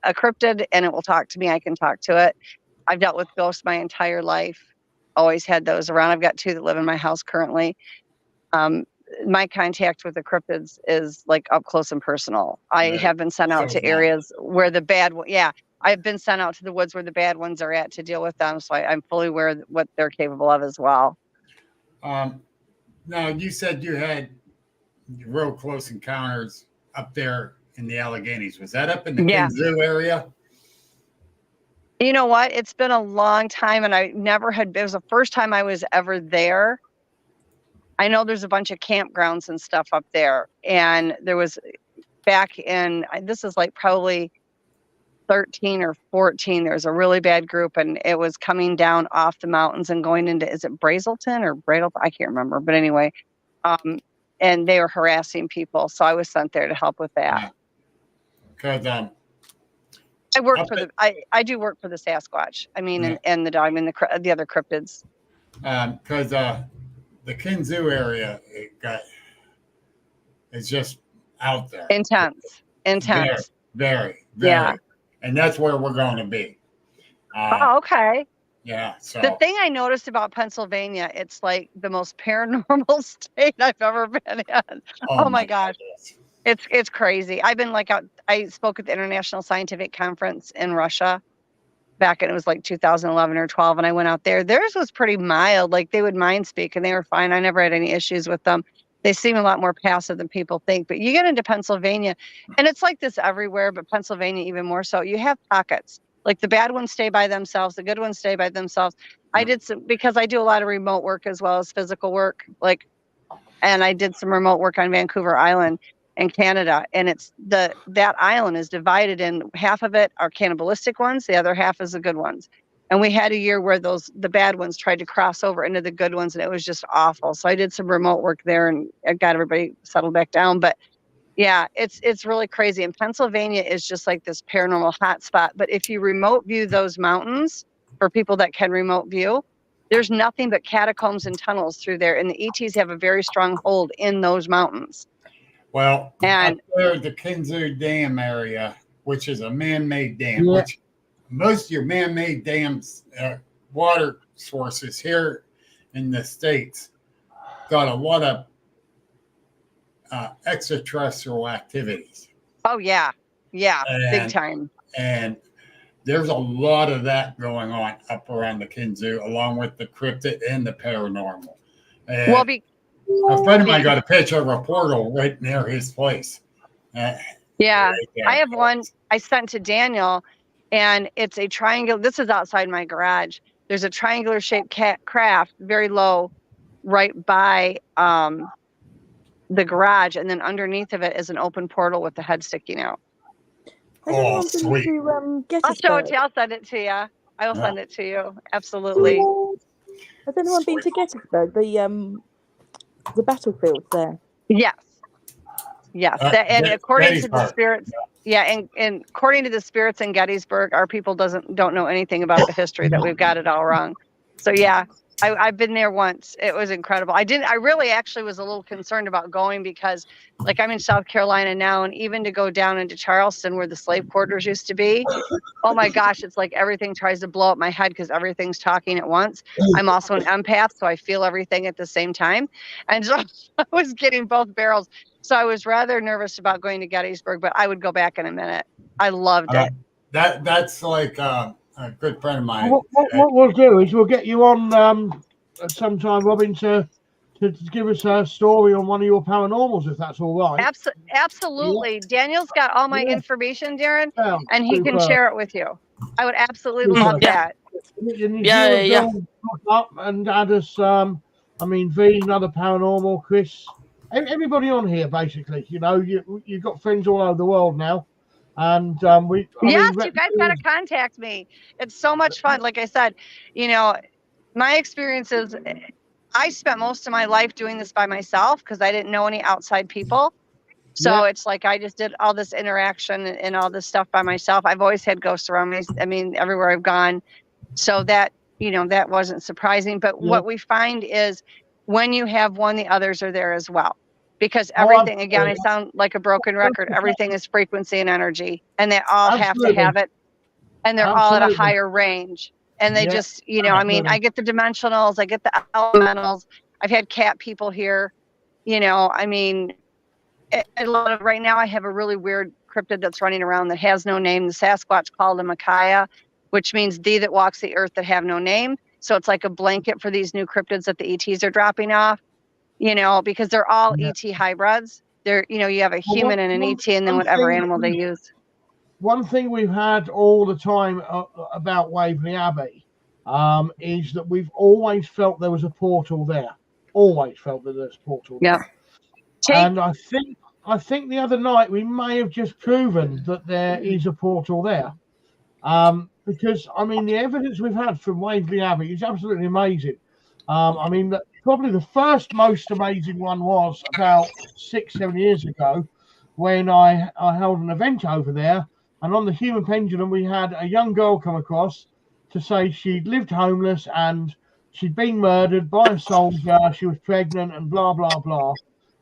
a cryptid and it will talk to me, I can talk to it. I've dealt with ghosts my entire life. Always had those around. I've got 2 that live in my house currently. My contact with the cryptids is like up close and personal. I have been sent out to areas where I've been sent out to the woods where the bad ones are at to deal with them. So I'm fully aware of what they're capable of as well. Now you said you had real close encounters up there in the Alleghenies. Was that up in the Kinzoo area? You know what? It's been a long time, and it was the first time I was ever there. I know there's a bunch of campgrounds and stuff up there, and there was this is like probably 13 or 14. There was a really bad group, and it was coming down off the mountains and going into, is it Brazelton or Bradle? I can't remember, but anyway, and they were harassing people, so I was sent there to help with that. Because I work for I do work for the Sasquatch. I mean, and the dog and the other cryptids. Because the Kinzoo area, it's just out there. Intense. Very, very. Yeah. And that's where we're going to be. Okay. Yeah. So The thing I noticed about Pennsylvania, it's like the most paranormal state I've ever been in. Oh my gosh. It's crazy. I've been like out. I spoke at the International Scientific Conference in Russia back in, it was like 2011 or 12, and I went out there. Theirs was pretty mild. Like they would mind speak and they were fine. I never had any issues with them. They seem a lot more passive than people think. But you get into Pennsylvania, and it's like this everywhere, but Pennsylvania even more so. You have pockets. Like the bad ones stay by themselves, the good ones stay by themselves. I did some, because I do a lot of remote work as well as physical work. And I did some remote work on Vancouver Island in Canada, and it's that island is divided in half of it are cannibalistic ones, the other half is the good ones. And we had a year where the bad ones tried to cross over into the good ones, and it was just awful. So I did some remote work there, and I got everybody settled back down. But yeah, it's really crazy. And Pennsylvania is just like this paranormal hotspot. But if you remote view those mountains, for people that can remote view, there's nothing but catacombs and tunnels through there, and the ETs have a very strong hold in those mountains. Well, and up there, the Kinzu Dam area, which is a man-made dam, which most of your man-made dams, water sources here in the States, got a lot of extraterrestrial activities. Oh yeah, big time. And there's a lot of that going on up around the Kinzu, along with the cryptid and the paranormal. And a friend of mine got a picture of a portal right near his place. Yeah, right, I have one I sent to Daniel, and it's a triangle. This is outside my garage. There's a triangular shaped craft, very low, right by the garage, and then underneath of it is an open portal with the head sticking out. Oh, sweet. I'll show it to you. I'll send it to you. I will send it to you. Absolutely. Has anyone been to Gettysburg? The battlefield there. Yes. And according to the spirits, and according to the spirits in Gettysburg, our people don't know anything about the history, that we've got it all wrong. So yeah, I've been there once. It was incredible. I really actually was a little concerned about going, because like I'm in South Carolina now, and even to go down into Charleston where the slave quarters used to be, oh my gosh, it's like everything tries to blow up my head because everything's talking at once. I'm also an empath, so I feel everything at the same time. And so I was getting both barrels. So I was rather nervous about going to Gettysburg, but I would go back in a minute. I loved it. That's like a good friend of mine. What we'll do is we'll get you on sometime, Robin, to give us a story on one of your paranormals, if that's all right. Absolutely. Yeah. Daniel's got all my information, Darren, and he can share it with you. I would absolutely love that. Yeah. Up and add us, V, another paranormal, Chris, everybody on here, basically. You know, you've got friends all over the world now. And you guys got to contact me. It's so much fun. Like I said, my experiences, I spent most of my life doing this by myself because I didn't know any outside people. So it's like I just did all this interaction and all this stuff by myself. I've always had ghosts around me. I mean, everywhere I've gone. So that, that wasn't surprising. But what we find is when you have one, the others are there as well. Because everything, again, I sound like a broken record. Everything is frequency and energy, and they all have to have it, and they're all at a higher range. And they just, I get the dimensionals, I get the elementals. I've had cat people here, a lot of, right now I have a really weird cryptid that's running around that has no name. The Sasquatch called him Micaiah, which means thee that walks the earth that have no name. So it's like a blanket for these new cryptids that the ETs are dropping off. Because they're all ET hybrids. They're, you have a human and an ET, and then whatever animal they use. One thing we've had all the time about Waverley Abbey is that we've always felt there was a portal there. Always felt that there's a portal there. And I think the other night we may have just proven that there is a portal there. Because, the evidence we've had from Waverley Abbey is absolutely amazing. Probably the first most amazing one was about 6-7 years ago when I held an event over there, and on the Human Pendulum we had a young girl come across to say she'd lived homeless and she'd been murdered by a soldier, she was pregnant and blah blah blah.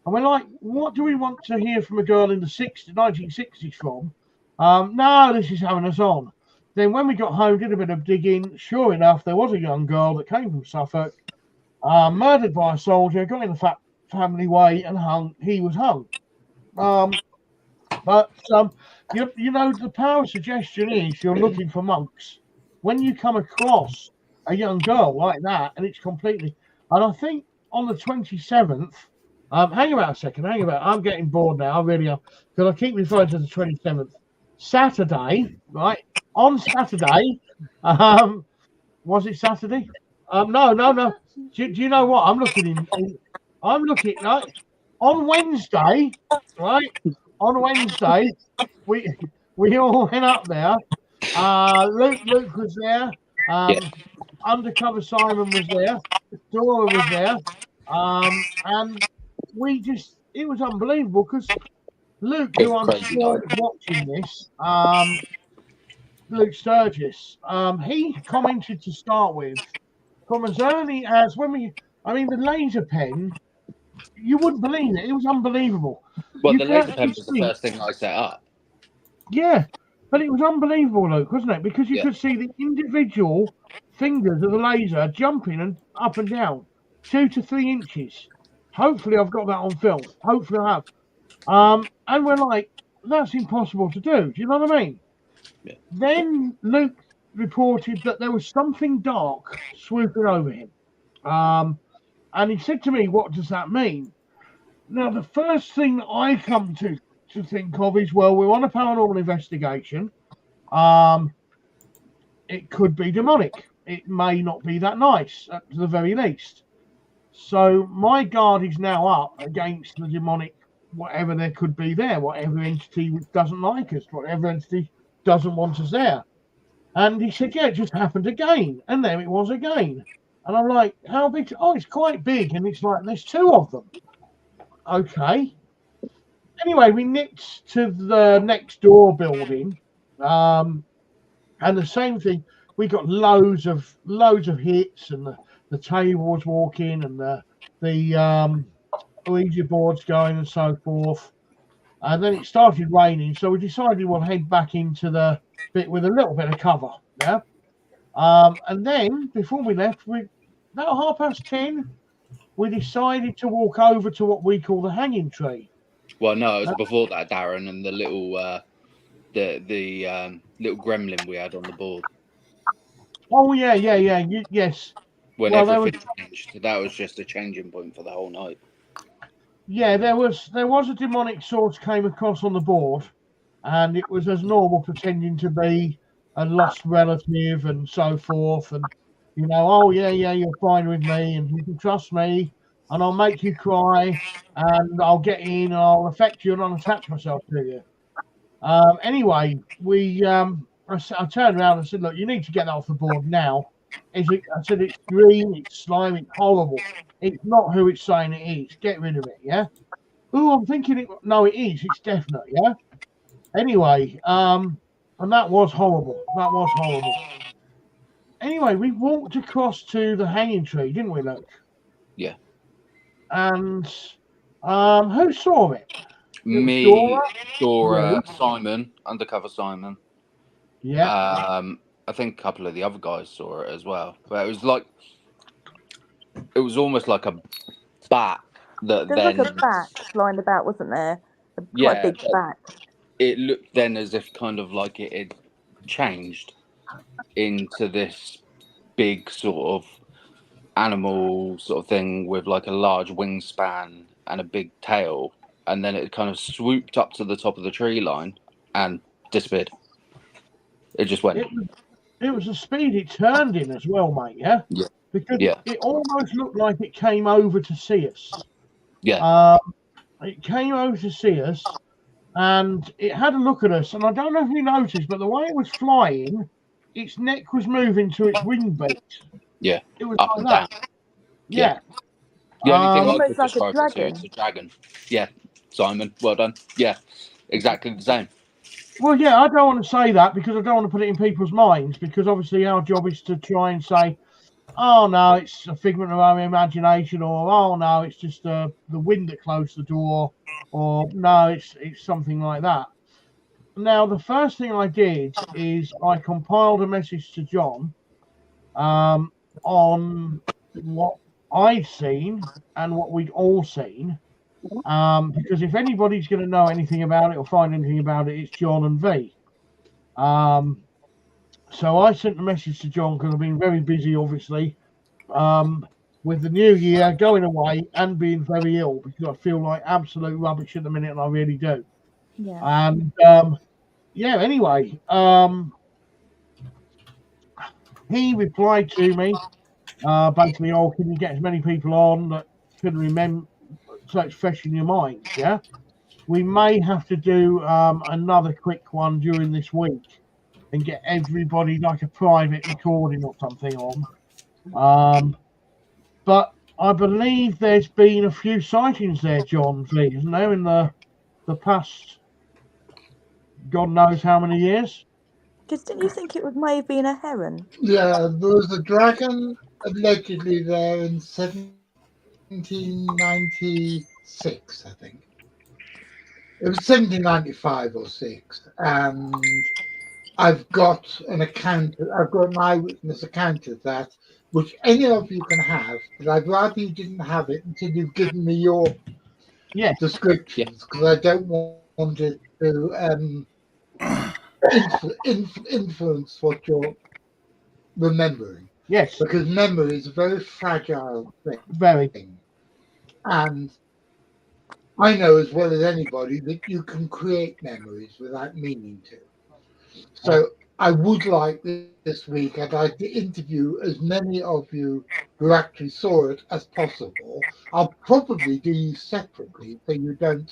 And we're like, what do we want to hear from a girl in the 1960s from? No, this is having us on. Then when we got home, did a bit of digging. Sure enough, there was a young girl that came from Suffolk, murdered by a soldier, got in the family way and hung. He was hung. But you know, the power of suggestion is you're looking for monks. When you come across a young girl like that, and it's completely, and I think on the 27th, hang about a second, hang about. I'm getting bored now. I really am, because I keep referring to the 27th. Saturday, right? On Saturday, was it Saturday? No. Do you know what? I'm looking right on Wednesday, right? On Wednesday, we all went up there. Luke was there. Undercover Simon was there. Dora was there. And it was unbelievable because Luke, who I'm sure is watching this, Luke Sturgis, he commented to start with from as early as the laser pen, you wouldn't believe it. It was unbelievable. Well, You the could laser pen actually was the see- first thing I set up. Yeah, but it was unbelievable, Luke, wasn't it? Because you Yeah. could see the individual fingers of the laser jumping and up and down, 2 to 3 inches. Hopefully, I've got that on film. Hopefully, I have. And we're like, that's impossible to do. Do you know what I mean? Yeah. Then Luke reported that there was something dark swooping over him. And he said to me, "What does that mean?" Now, the first thing that I come to think of is, well, we're on a paranormal investigation. It could be demonic. It may not be that nice, at the very least. So my guard is now up against the demonic, whatever there could be there, whatever entity doesn't like us, whatever entity doesn't want us there. And he said, yeah, it just happened again. And there it was again. And I'm like, how big? Oh, it's quite big. And it's like, there's 2 of them. Okay. Anyway, we nipped to the next door building. And the same thing, we got loads of hits, and the table was walking, and the Ouija boards going, and so forth. And then it started raining, so we decided we'll head back into the bit with a little bit of cover. Yeah. And then before we left, about 10:30, we decided to walk over to what we call the hanging tree. Well, no, it was before that, Darren, and the little little gremlin we had on the board. Oh yeah. Yes. When Well, everything changed, that was just a changing point for the whole night. Yeah, there was a demonic source came across on the board, and it was as normal, pretending to be a lost relative and so forth, and oh yeah, you're fine with me, and you can trust me, and I'll make you cry, and I'll get in, and I'll affect you, and I'll attach myself to you. Anyway, I turned around and said, look, you need to get that off the board now. I said, it's green, it's slime, it's horrible. It's not who it's saying it is. Get rid of it, yeah? Oh, I'm thinking it. No, it is. It's definite, yeah? Anyway, and that was horrible. Anyway, we walked across to the hanging tree, didn't we, Luke? Yeah. And who saw it? Me, Dora, Simon, undercover Simon. Yeah. I think a couple of the other guys saw it as well. But it was almost like a bat that There was like a bat flying about, wasn't there? Quite a big bat. It looked then as if kind of like it had changed into this big sort of animal sort of thing with like a large wingspan and a big tail, and then it kind of swooped up to the top of the tree line and disappeared. It just went. It was the speed it turned in as well, mate. Yeah. Yeah. Because it almost looked like it came over to see us. Yeah. It came over to see us, and it had a look at us. And I don't know if you noticed, but the way it was flying, its neck was moving to its wing beat. Yeah. It was up like and that. down. Yeah. The only thing I almost could like a describe it to dragon. is a dragon. Yeah. Simon, well done. Yeah. Exactly the same. Well, yeah, I don't want to say that because I don't want to put it in people's minds, because obviously our job is to try and say, oh no, it's a figment of our imagination, or oh no, it's just the wind that closed the door, or no, it's something like that. now the first thing I did is I compiled a message to John on what I'd seen and what we'd all seen. Because if anybody's going to know anything about it or find anything about it, it's John and V. So I sent a message to John because I've been very busy, obviously, with the new year, going away and being very ill because I feel like absolute rubbish at the minute, and I really do. Yeah. And yeah, anyway, he replied to me basically, oh, can you get as many people on that can remember, so it's fresh in your minds? Yeah, we may have to do another quick one during this week and get everybody like a private recording or something on. But I believe there's been a few sightings there, John V, isn't there, in the past God knows how many years? Because didn't you think it may have been a heron? Yeah, there was a dragon allegedly there in 1796, I think. It was 1795 or 6, and I've got an eyewitness account of that, which any of you can have, but I'd rather you didn't have it until you've given me your descriptions, because I don't want it to influence what you're remembering. Yes. Because memory is a very fragile thing. Very. And I know as well as anybody that you can create memories without meaning to. So I would like this week, I'd like to interview as many of you who actually saw it as possible. I'll probably do you separately so you don't,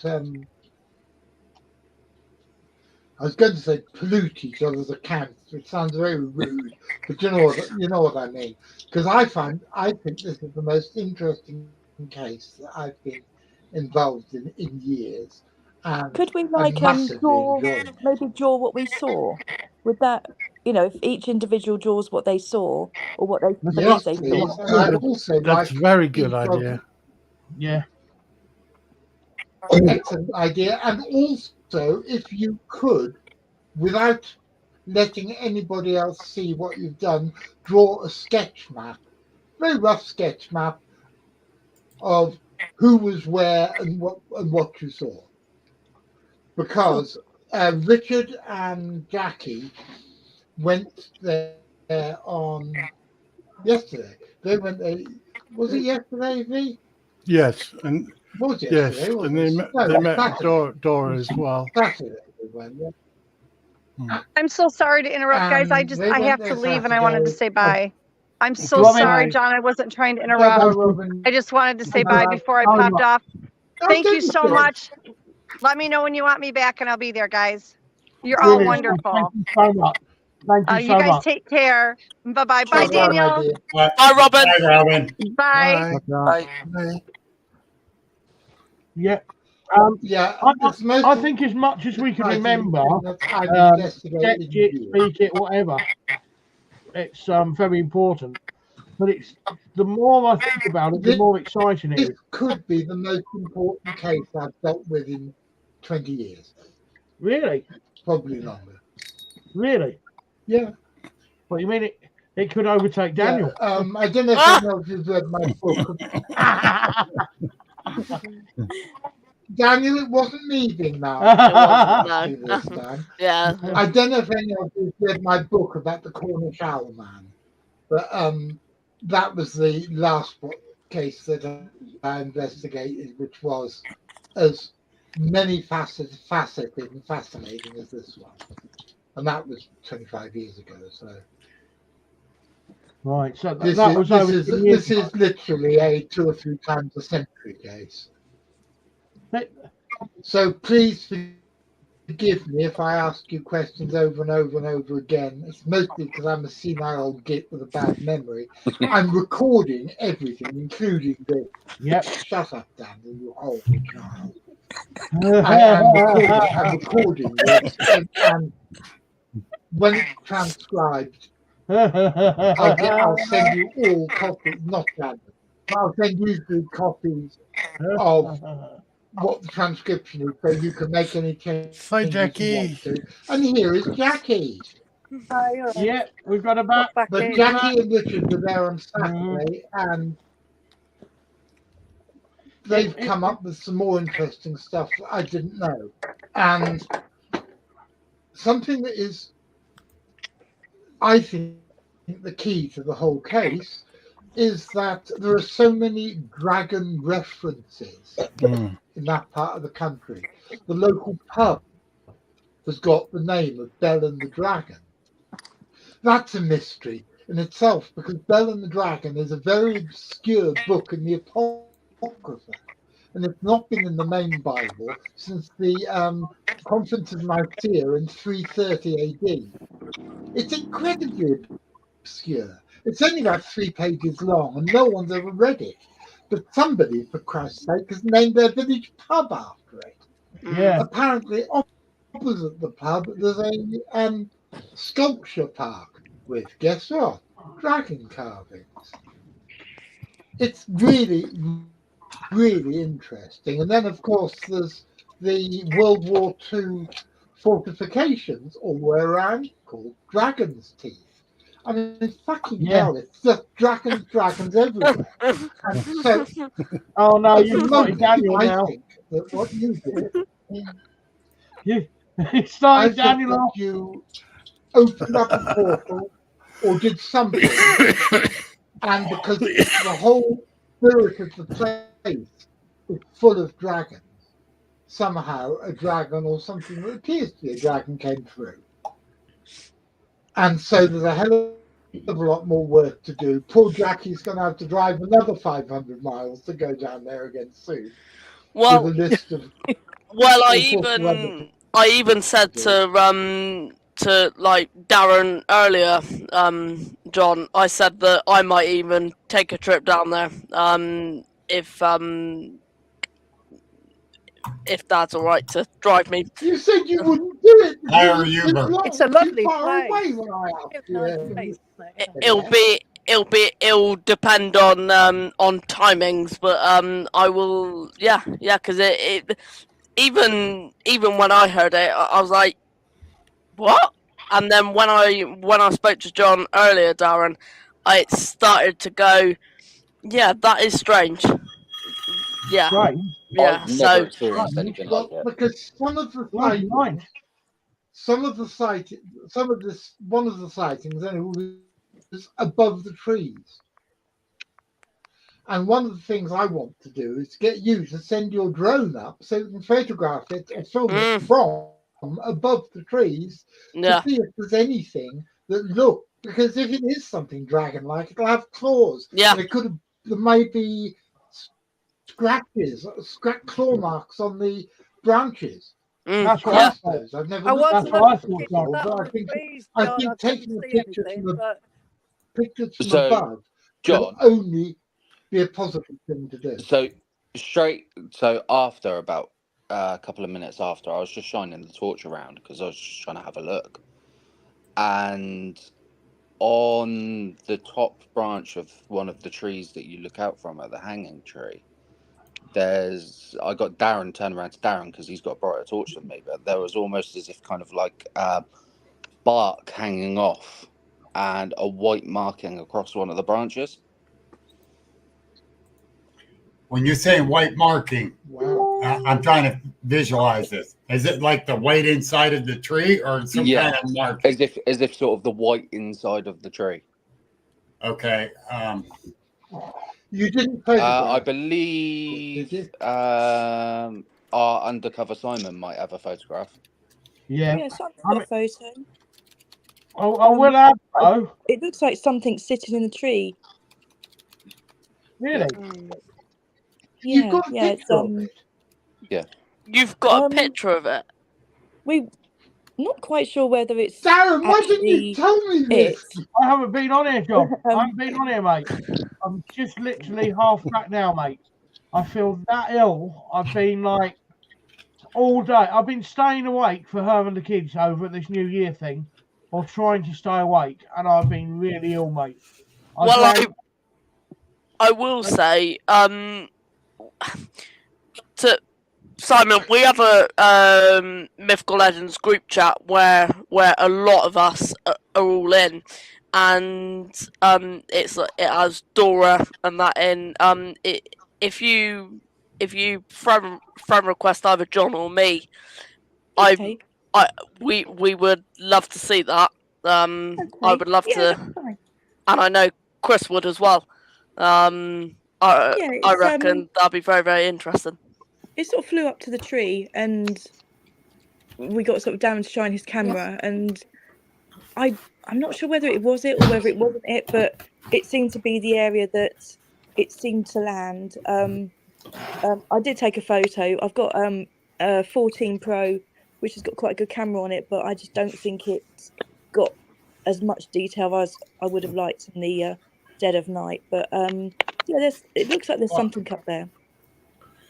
I was going to say pollute each other's accounts, which sounds very rude, but you know what I mean. Because I think this is the most interesting case that I've been involved in years. And could we I massively enjoyed it. maybe draw what we saw? Would that, if each individual draws what they saw or what they believe they please. saw? And I'd also That's a very good idea. Yeah. Excellent idea. And also, if you could, without letting anybody else see what you've done, draw a sketch map, very rough sketch map of who was where and what you saw. Because Richard and Jackie went there on yesterday. They went there. Was it yesterday, V? Yes, and was it yes, yesterday? and they met Dora as well. Saturday they went, yeah. I'm so sorry to interrupt, guys. I have to leave, and I wanted to say bye. I'm so Robin, sorry, John. I wasn't trying to interrupt. I just wanted to say bye before I popped off. Thank you so much. Let me know when you want me back, and I'll be there, guys. You're all wonderful. Thank you so much. Thank you so You guys much. take care. Bye-bye. Bye, Daniel. Bye, Robin. Bye, Robin. Bye. Bye. Yeah. Yeah, I think as much as we can remember, sketch it, speak it, whatever, it's very important. But it's the more I think about it, the more exciting it is. This could be the most important case I've dealt with in 20 years. Really? Probably longer. Really? Yeah. What you mean? It could overtake Daniel. Yeah, I don't know if anyone has read my book. Daniel, it wasn't me being mad. This time. Yeah. I don't know if anyone has read my book about the Cornish Owl Man, but that was the last case that I investigated, which was as many faceted and fascinating as this one, and that was 25 years ago. So. Right, so this is literally a 2 or 3 times a century case. So please forgive me if I ask you questions over and over and over again. It's mostly because I'm a senile old git with a bad memory. I'm recording everything, including this. Yep. Shut up, Daniel, you old child. I'm recording this, and when it's transcribed, I'll send you all copies, not Daniel. I'll send you 3 copies of what the transcription is, so you can make any changes Hi, you Jackie. want to. And here is Jackie. Hi, Yeah, we've got about. back But in. Jackie and Richard were there on Saturday, and they've come up with some more interesting stuff that I didn't know. And something that is, I think, the key to the whole case is that there are so many dragon references in that part of the country. The local pub has got the name of Bell and the Dragon. That's a mystery in itself, because Bell and the Dragon is a very obscure book in the Apocrypha, and it's not been in the main Bible since the Conference of Nicaea in 330 AD. It's incredibly obscure. It's only about 3 pages long, and no one's ever read it. But somebody, for Christ's sake, has named their village pub after it. Yeah. Apparently, opposite the pub, there's a sculpture park with, guess what? Dragon carvings. It's really, really interesting. And then, of course, there's the World War II fortifications all the way around called Dragon's Teeth. I mean, fucking hell, it's just dragons everywhere. And so, Oh no, at you the started moment, Daniel I now. think that what you did, You I started think Daniel that off. you opened up a portal or did something, and because the whole spirit of the place is full of dragons, somehow a dragon or something that appears to be a dragon came through. And so there's a hell of a lot more work to do. Poor Jackie's going to have to drive another 500 miles to go down there again soon. Well, with a list of well, all sorts of other I even said to like Darren earlier, John, I said that I might even take a trip down there, if that's all right to drive me. You said you wouldn't do it. Hire Uber. It's a lovely far place. away when I asked It's a nice you. place. It'll depend on timings, but I will, yeah, because it even when I heard it, I was like, what? And then when I spoke to John earlier, Darren, I started to go, yeah, that is strange. Yeah, Strange. yeah. I've So never experienced anything Well, like it. because one of the sightings anyway was above the trees. And one of the things I want to do is get you to send your drone up so you can photograph it or film it from above the trees to see if there's anything that look. Because if it is something dragon-like, it'll have claws. Yeah. And there might be scratches, claw marks on the branches. That's what I suppose. I've never looked at that's what I that thought. before, John. but I think taking a picture pictures from So, above John, can only be a positive thing to do. So after about a couple of minutes after, I was just shining the torch around because I was just trying to have a look, and on the top branch of one of the trees that you look out from at the hanging tree, I got Darren turned around to Darren because he's got a brighter torch than me, but there was almost as if kind of like bark hanging off and a white marking across one of the branches. When you say white marking, I'm trying to visualize this. Is it like the white inside of the tree or some kind of mark? As if sort of the white inside of the tree. Okay. You didn't photograph. I believe our undercover Simon might have a photograph. Yeah. Yeah, someone's got a photo. I will have. Oh, It looks like something sitting in a tree. really? Yeah, You've got a yeah, picture of it. Yeah. You've got a picture of it. We not quite sure whether it's Darren, why didn't you tell me this? I haven't been on here, John. I haven't been on here, mate. I'm just literally half back now, mate. I feel that ill. I've been like all day. I've been staying awake for her and the kids over at this New Year thing, or trying to stay awake, and I've been really ill, mate. I will say, Simon, we have a Mythical Legends group chat where a lot of us are all in, and it has Dora and that in. If you friend request either John or me, Okay. we would love to see that. I Okay. would love Yeah, to, that's fine. and I know Chris would as well. I Yeah, I it's reckon that'd be very, very interesting. it sort of flew up to the tree, and we got sort of Darren to shine his camera, and I'm not sure whether it was it or whether it wasn't it, but it seemed to be the area that it seemed to land. I did take a photo. I've got a 14 Pro, which has got quite a good camera on it, but I just don't think it's got as much detail as I would have liked in the dead of night. But yeah, it looks like there's something up there.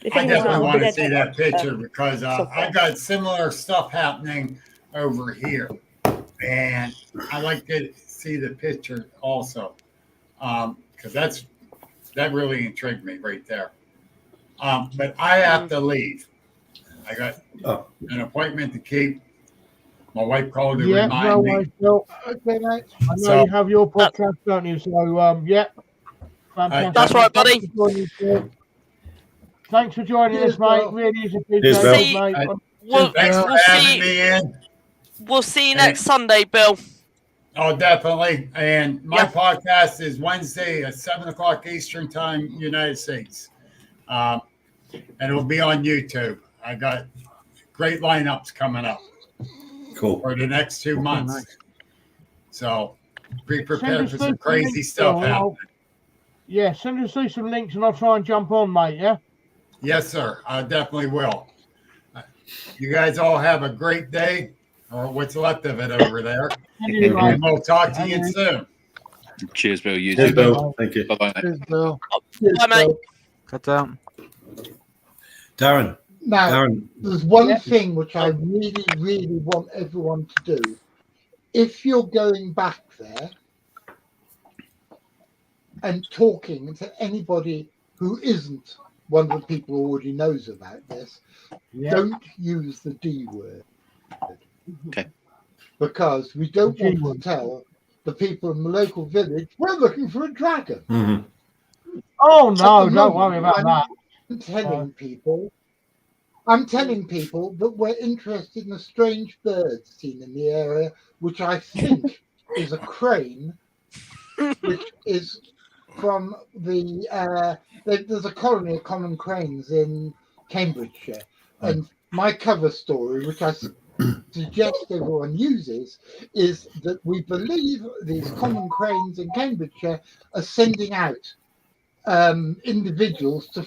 If I anyone's definitely got want to dead see night, that picture because software. I got similar stuff happening over here, and I like to see the picture also because that really intrigued me right there. But I have to leave. I got an appointment to keep. My wife called to Yeah, remind no me. worries, Phil. Okay, mate. I know you have your podcast, don't you? So, yeah, fantastic. That's right, buddy. Thanks for joining us, Phil. Thanks for joining us, mate. Really is Cheers, appreciated, Bill. mate. Thanks for having me in. We'll see you next Sunday, Bill. Oh, definitely. And my podcast is Wednesday at 7:00 Eastern Time, United States. And it'll be on YouTube. I got great lineups coming up. Cool. For the next 2 months. Nice. So be Send prepared us for through some crazy links, stuff Phil, and happening. yeah, send us through some links and I'll try and jump on, mate, yeah? Yes, sir. I definitely will. You guys all have a great day, or what's left of it over there. And we'll talk to you soon. Cheers, Bill. You Cheers, too. Bill. Thank you. Bye-bye. Cheers, Bill. Bye, mate. Cut out. Darren. Now, Darren. there's one thing which I really, really want everyone to do. If you're going back there and talking to anybody who isn't one of the people who already knows about this, don't use the D word. Okay. Because we don't want to tell the people in the local village, we're looking for a dragon. Mm-hmm. Oh, no, don't worry about that. I'm telling people that we're interested in a strange bird seen in the area, which I think is a crane, which is from there's a colony of common cranes in Cambridgeshire. And my cover story, which I suggest everyone uses, is that we believe these common cranes in Cambridgeshire are sending out individuals to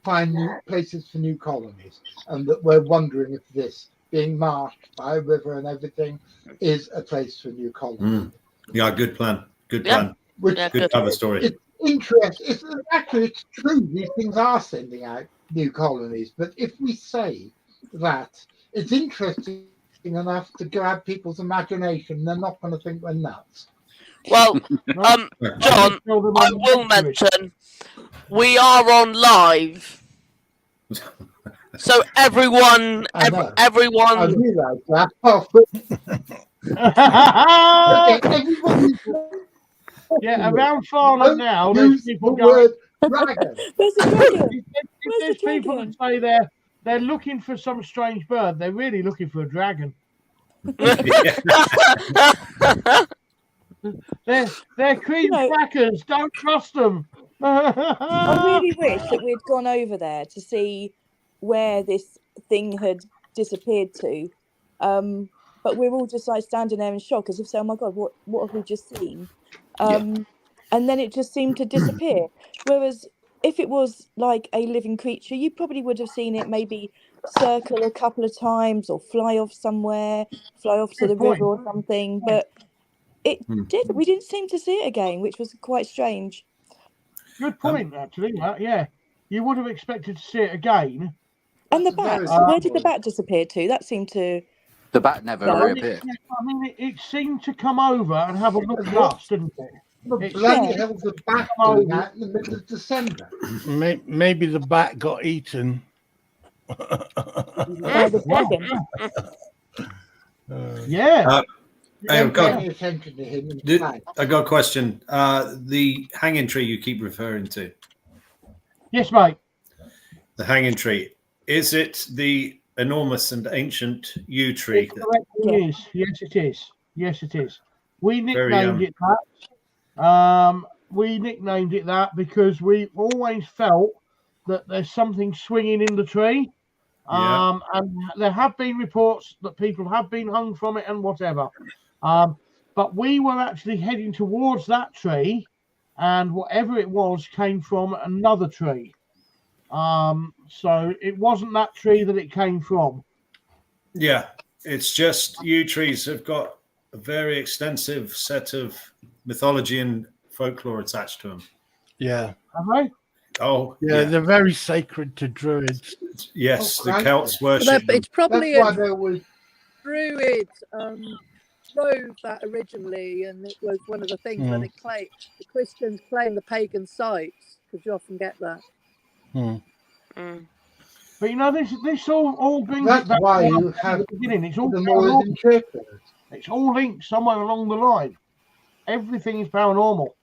find new places for new colonies, and that we're wondering if this, being marked by a river and everything, is a place for new colonies. Yeah, good plan. Good plan. Good cover story. It's interesting. It's true. These things are sending out new colonies, but if we say that, it's interesting enough to grab people's imagination, they're not going to think we're nuts. Well, John, I will mention we are on live, so everyone. I realise that. Yeah, around Farnham now, there's people going. Dragon. Where's the dragon? There's people that say they're looking for some strange bird. They're really looking for a dragon. They're cream crackers. Don't trust them. I really wish that we'd gone over there to see where this thing had disappeared to. But we're all just like standing there in shock as if saying, oh my God, what have we just seen? And then it just seemed to disappear. Whereas if it was like a living creature, you probably would have seen it maybe circle a couple of times or fly off somewhere, fly off to the river or something. But it did. We didn't seem to see it again, which was quite strange. Good point, actually. Yeah, you would have expected to see it again. And the bat. Where did the bat disappear to? That seemed to. The bat never reappeared. I mean, it seemed to come over and have a look at us, didn't it? Bloody hell's the bat doing that in the middle of December? Maybe the bat got eaten. By the dragon. Yeah. I've got, Pay attention to him in the night. I got a question. The hanging tree you keep referring to, Yes, mate. the hanging tree, is it the enormous and ancient yew tree? It correctly is. Yes, it is. Yes, it is. We nicknamed it that. We nicknamed it that because we always felt that there's something swinging in the tree. And there have been reports that people have been hung from it and whatever. But we were actually heading towards that tree, and whatever it was came from another tree. So it wasn't that tree that it came from. Yeah, it's just yew trees have got a very extensive set of mythology and folklore attached to them. Yeah. Have they? Oh, Yeah, they're very sacred to druids. Yes, the Celts worship them. It's probably That's why a there was druid drove that originally, and it was one of the things where the Christians claim the pagan sites, because you often get that. But you know, this all brings That's it back why to you the have beginning. It's all the more interpreters. It's all linked somewhere along the line. Everything is paranormal,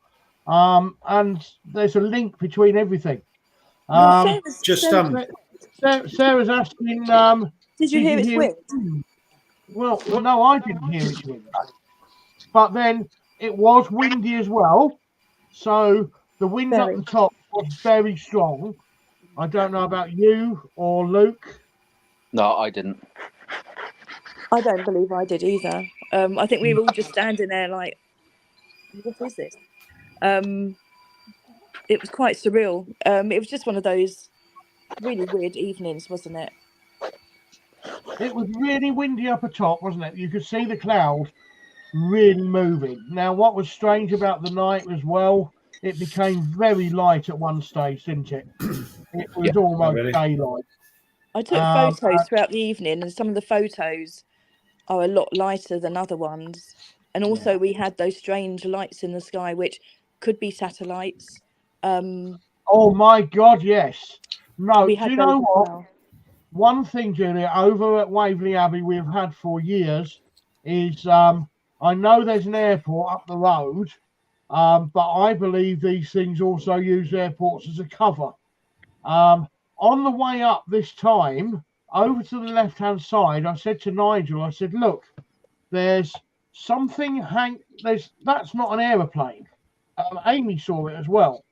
and there's a link between everything. Sarah's asking. Did you hear its wind? Well, no, I didn't hear its wind. But then it was windy as well, so the wind up the top was very strong. I don't know about you or Luke. No, I didn't. I don't believe I did either. I think we were all just standing there like, what is this? It was quite surreal. It was just one of those really weird evenings, wasn't it? It was really windy up atop, wasn't it? You could see the clouds really moving. Now, what was strange about the night as well, it became very light at one stage, didn't it? It was almost daylight. I took photos throughout the evening, and some of the photos are a lot lighter than other ones. And also we had those strange lights in the sky, which could be satellites. Oh my God, yes. No, we do had you know those as what? well. One thing, Julia, over at Waverley Abbey we've had for years is I know there's an airport up the road, but I believe these things also use airports as a cover. On the way up this time, over to the left-hand side, I said to Nigel, I said, look, there's something that's not an aeroplane. Amy saw it as well.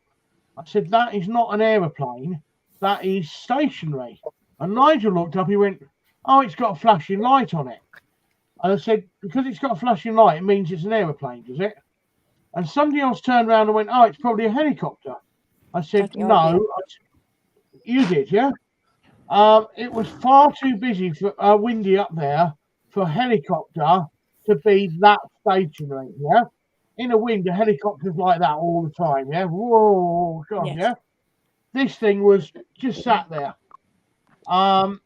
I said, that is not an aeroplane, that is stationary. And Nigel looked up, he went, oh, it's got a flashing light on it. And I said, because it's got a flashing light, it means it's an aeroplane, does it? And somebody else turned around and went, oh, it's probably a helicopter. I said, no. You did, yeah? It was far too busy for windy up there for a helicopter to be that stationary, yeah? In a wind, a helicopter's like that all the time, yeah? Whoa, God, yeah? This thing was just sat there. And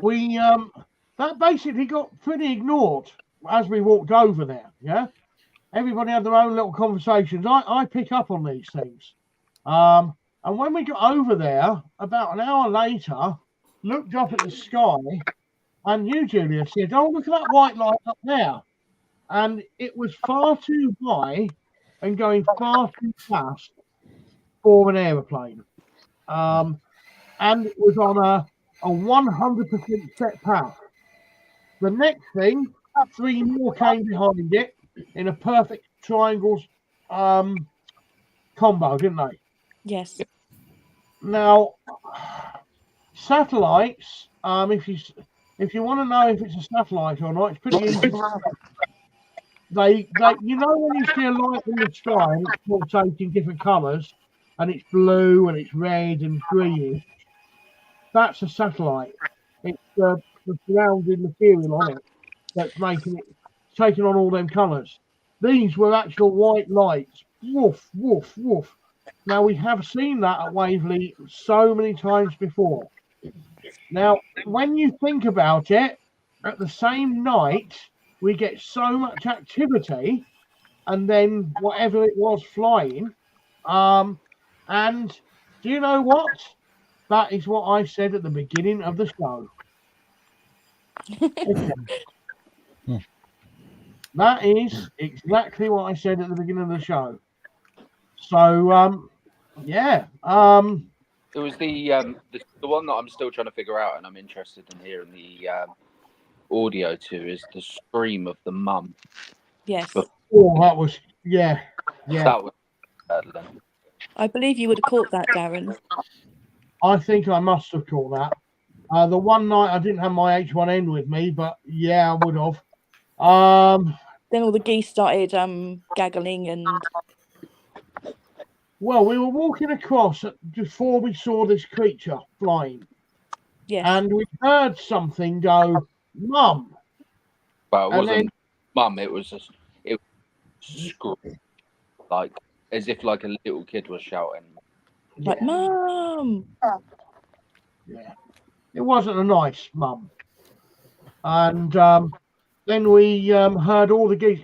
we, that basically got pretty ignored as we walked over there, yeah? Everybody had their own little conversations. I pick up on these things. And when we got over there, about an hour later, looked up at the sky, and you, Julia, said, oh, look at that white light up there. And it was far too high and going far too fast for an aeroplane. And it was on a 100% set path. The next thing, 3 more came behind it in a perfect triangles combo, didn't they? Yes. Now, satellites, if you want to know if it's a satellite or not, it's pretty easy. They you know when you see a light in the sky and it's pulsating different colours, and it's blue and it's red and green, that's a satellite. It's the surrounding material on it that's taking on all them colours. These were actual white lights. Woof, woof, woof. Now, we have seen that at Waverley so many times before. Now, when you think about it, at the same night, we get so much activity, and then whatever it was flying. And do you know what? That is what I said at the beginning of the show. Okay. That is exactly what I said at the beginning of the show. So, yeah. It was the one that I'm still trying to figure out, and I'm interested in hearing the audio to, is the scream of the mum. Yes. Oh, that was, yeah. That was saddening. I believe you would have caught that, Darren. I think I must have caught that. The one night I didn't have my H1N with me, but yeah, I would have. Then all the geese started gaggling and. Well, we were walking across before we saw this creature flying. Yes. And we heard something go, "Mum." Well, it And wasn't mum. It was a scream, like as if like a little kid was shouting. Like, Mum. Yeah, it wasn't a nice mum. And then we heard all the geese.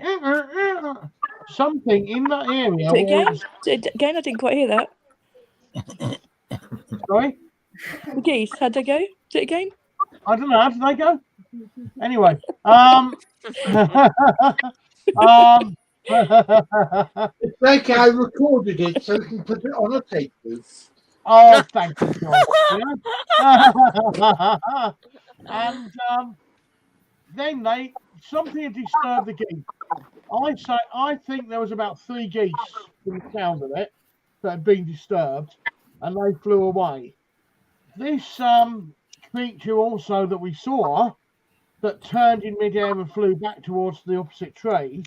Something in that area. Do it again? Again, I didn't quite hear that. Sorry? The geese, how'd they go? Do it again? I don't know. How did they go? Anyway. It's okay, I recorded it so we can put it on a tape. Oh, thank you, God. And then something had disturbed the geese. I think there was about 3 geese from the sound of it that had been disturbed, and they flew away. This creature also that we saw that turned in midair and flew back towards the opposite tree.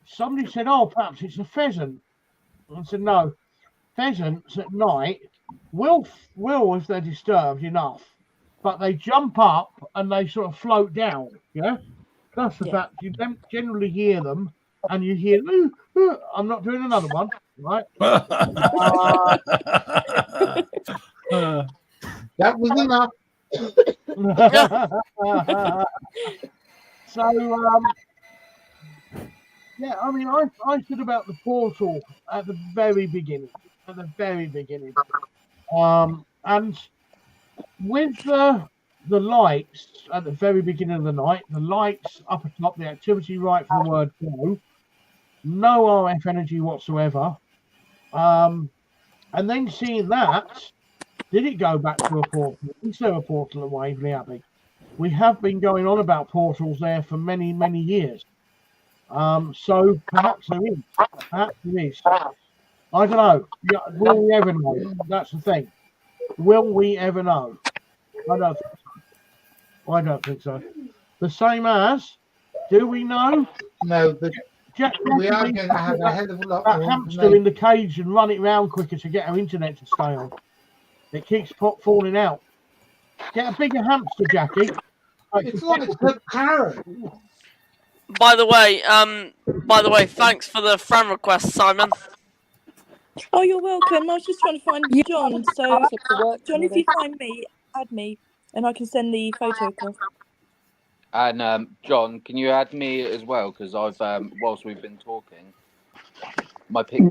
Somebody said, "Oh, perhaps it's a pheasant." I said, "No, pheasants at night will if they're disturbed enough, but they jump up and they sort of float down. Yeah, that's the fact. You don't generally hear them, and you hear. Ooh, ooh. I'm not doing another one, right?" That was enough. So, yeah, I mean, I said about the portal at the very beginning. And with the lights at the very beginning of the night, the lights up atop, the activity right from the word go, no RF energy whatsoever. And then seeing that, did it go back to a portal? Is there a portal at Waverley Abbey? We have been going on about portals there for many, many years. So perhaps there is. Perhaps there is. I don't know. Will we ever know? That's the thing. Will we ever know? I don't think so. I don't think so. The same as, do we know? No, but we are Jackie going to have a hell of a lot that more hamster in the cage and run it round quicker to get our internet to stay on. It keeps falling out. Get a bigger hamster, Jackie. It's like a parrot. By the way, thanks for the friend request, Simon. Oh, you're welcome. I was just trying to find John. So, John, if you find me, add me, and I can send the photo across. And John, can you add me as well? Because I've whilst we've been talking, my pic.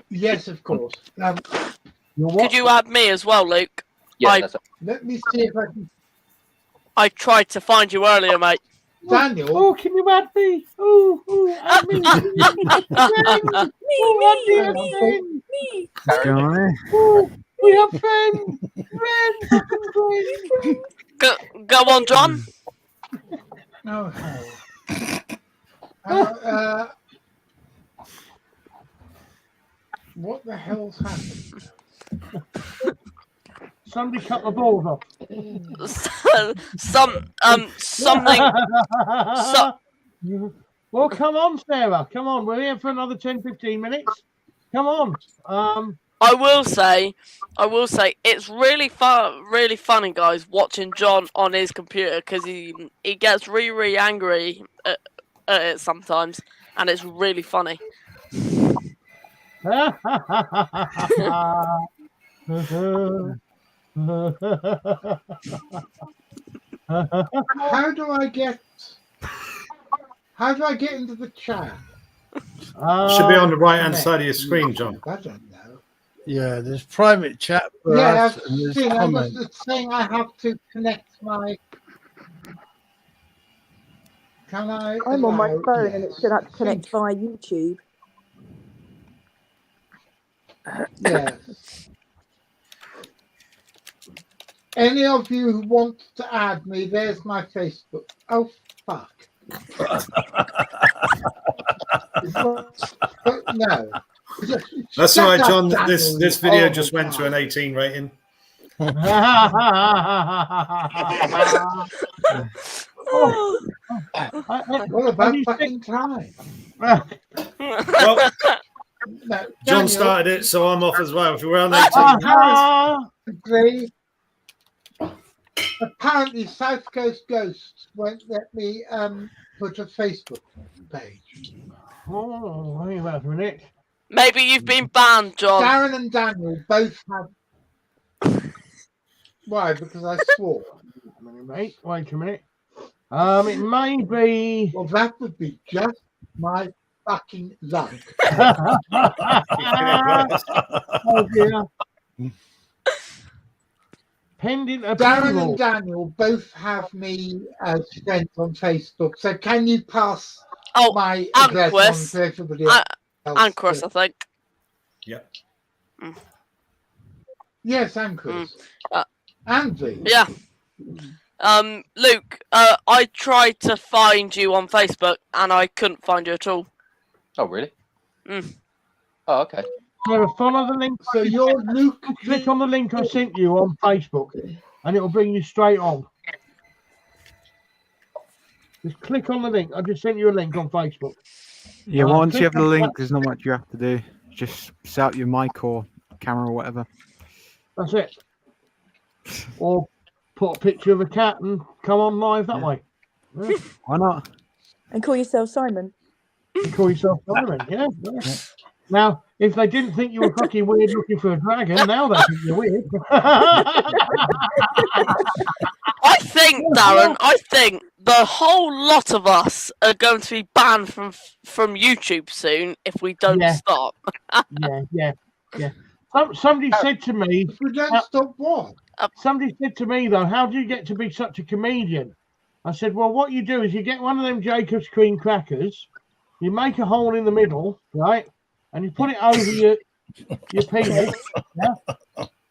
Yes, of course. Could you add me as well, Luke? Yeah, let me see if I can. I tried to find you earlier, mate. Daniel. Oh, can you add me? Oh, add me. Me. Oh, we have friends. Go on, John. No. What the hell's happened? Somebody cut my balls off. Something. Well, come on, Sarah. Come on. We're here for another 10-15 minutes. Come on. I will say, it's really funny, guys, watching John on his computer because he gets really angry at it sometimes, and it's really funny. How do I get into the chat? Should be on the right hand side of your screen, John. I don't know. Yeah, there's private chat for Yeah, us, and I've there's seen. I was comments. saying I have to connect my. Can I? I'm on my allow- phone and it's going to have to yes. connect via YouTube. Yes. Any of you who want to add me, there's my Facebook. Oh, fuck. No. That's all right, Shut up, John. Daniel, This you video horrible just went to an guy. 18 rating. What about fucking time? Well, No, John Daniel, started it, so I'm off as well. If we're on 18, agree. Apparently, South Coast Ghosts won't let me put a Facebook page. Oh, hang on a minute. Maybe you've been banned, John. Darren and Daniel both have. Why? Because I swore. Mate, wait a minute. It may be. Well, that would be just my fucking luck. Oh dear. Pending Darren approval. and Daniel both have me as friends on Facebook. So can you pass my address on Anquist. to everybody else? Anquist, I think. Yep. Yes, Anquist. Andy. Yeah. Luke, I tried to find you on Facebook and I couldn't find you at all. Oh, really? Mm. Oh, okay. So follow the link. So you're Luke. Click on the link I sent you on Facebook, and it'll bring you straight on. Just click on the link. I just sent you a link on Facebook. Yeah, once you click have the on link, that. there's not much you have to do. Just set up your mic or camera or whatever. That's it. Or put a picture of a cat and come on live that way. Yeah. Why not? And call yourself Simon. You call yourself Simon, yeah. Now, if they didn't think you were fucking weird looking for a dragon, now they think you're weird. I think, Darren, the whole lot of us are going to be banned from YouTube soon if we don't stop. Yeah. Somebody said to me, If we don't stop what? Somebody said to me, though, how do you get to be such a comedian? I said, well, what you do is you get one of them Jacob's cream crackers, you make a hole in the middle, right? And you put it over your penis, yeah?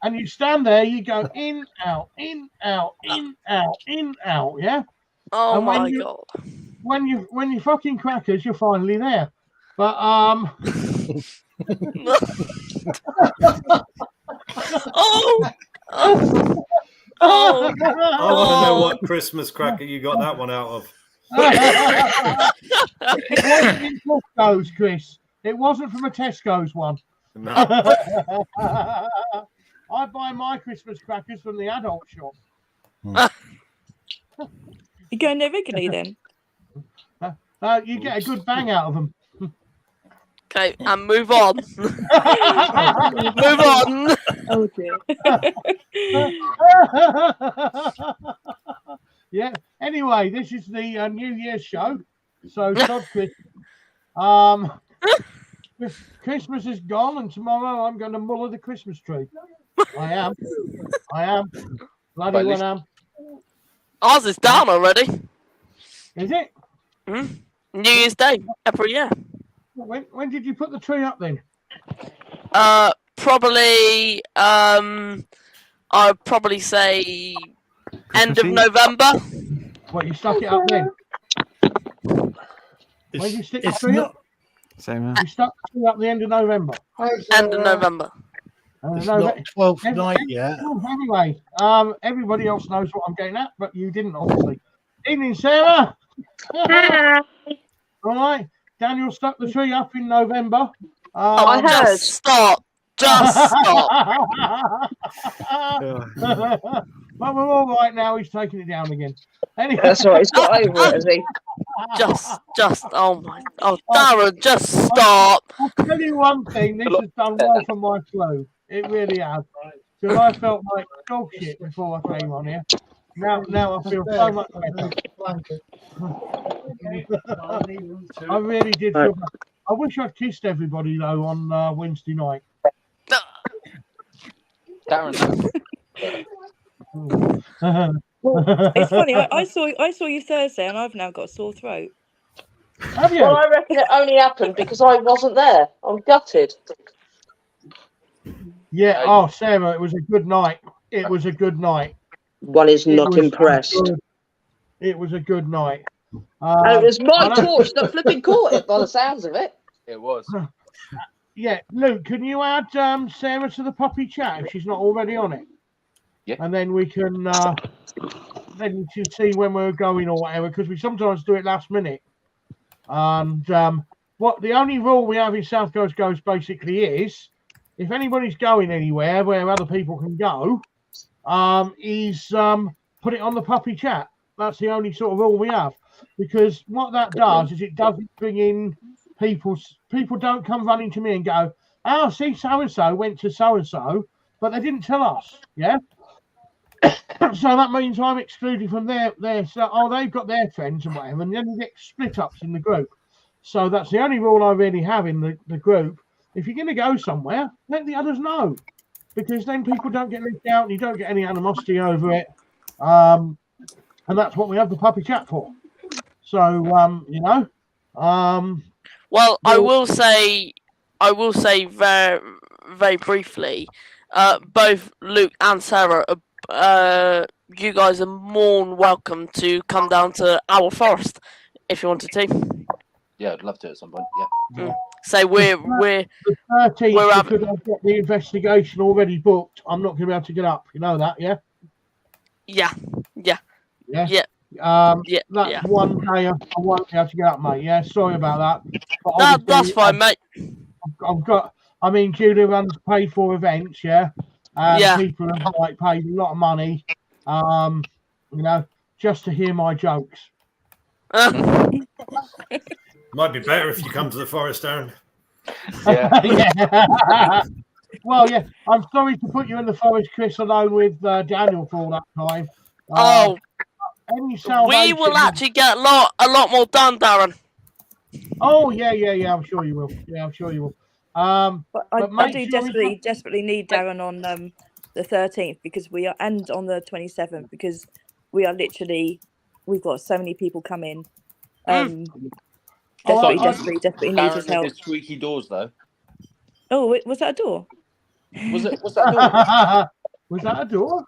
And you stand there, you go in, out, in, out, in, out, in, out, yeah? Oh and my god. When you fucking crackers, you're finally there. But Oh. I want to know what Christmas cracker you got that one out of. It wasn't in Tesco's, Chris. It wasn't from a Tesco's one. No. I buy my Christmas crackers from the adult shop. You going there regularly then? You get a good bang out of them. Okay, and move on. Move on. Oh dear. Yeah. Anyway, this is the New Year's show. So, Christmas is gone, and tomorrow I'm going to muller the Christmas tree. I am. Bloody well am. Ours is down already. Is it? New Year's Day every year. When did you put the tree up then? Probably. I'd probably say end of November. What, you stuck it up then? When did you stick the tree up? Same. You stuck the tree up the end of November. End of November. It's not 12th night yet. Anyway, everybody else knows what I'm getting at, but you didn't, obviously. Evening, Sarah. All right. Daniel stuck the tree up in November. I heard. Just stop. But we're all right now. He's taking it down again. Anyway. That's right. He's got over it, has he? Oh my. Oh, Darren, just stop. I'll tell you one thing. This has done well for my flow. It really has. Because I felt like dog shit before I came on here. Now I feel so much better. I really did feel better. I wish I'd kissed everybody though on Wednesday night. Darren. Well, it's funny. I saw you Thursday, and I've now got a sore throat. Have you? Well, I reckon it only happened because I wasn't there. I'm gutted. Yeah. Oh, Sarah, it was a good night. It was a good night. One is It not was impressed. good. It was a good night. And it was my I know- torch that flipping caught it by the sounds of it. It was. Yeah, Luke, can you add Sarah to the puppy chat if she's not already on it? Yeah. And then we can then you can see when we're going or whatever, because we sometimes do it last minute. And what the only rule we have in South Coast Ghost basically is, if anybody's going anywhere where other people can go, is put it on the puppy chat. That's the only sort of rule we have, because what that does is it doesn't bring in people don't come running to me and go, oh, see, so and so went to so and so, but they didn't tell us. Yeah. So that means I'm excluded from their so they've got their friends and whatever, and then you get split ups in the group. So that's the only rule I really have in the group. If you're going to go somewhere, let the others know, because then people don't get left out and you don't get any animosity over it. And that's what we have the puppy chat for. So you know. Well, I will say very, very briefly, both Luke and Sarah, you guys are more than welcome to come down to our forest if you wanted to. Yeah, I'd love to at some point. Yeah. So we're the 13th, because I've got the investigation already booked. I'm not going to be able to get up. You know that, yeah? Yeah. That's one day I won't be able to get up, mate. Yeah, sorry about that. But that's fine, mate. I've got. I mean, Julia runs paid for events, yeah. People have like paid a lot of money, you know, just to hear my jokes. Might be better if you come to the forest, Darren. Yeah. Well, yeah. I'm sorry to put you in the forest, Chris, alone with Daniel for all that time. We will actually get a lot more done, Darren. Oh yeah. I'm sure you will. Yeah, I'm sure you will. But I do desperately need Darren on the 13th, because we are, and on the 27th, because we are literally, we've got so many people coming. Desperately need his help. There's squeaky doors though. Oh, was that a door? Was that a door? Was that a door?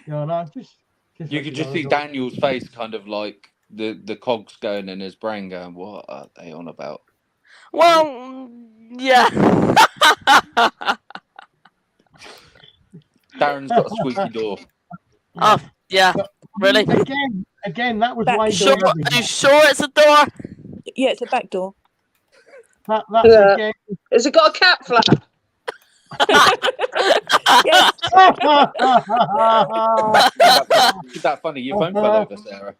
No, just you could just see Daniel's face, kind of like the cogs going in his brain, going, "What are they on about?" Well, yeah. Darren's got a squeaky door. Oh, yeah. Really? Again, that was Are you sure it's a door? Yeah, it's a back door. Again. Has it got a cat flap? Yes. Is that funny? Your phone fell over, Sarah.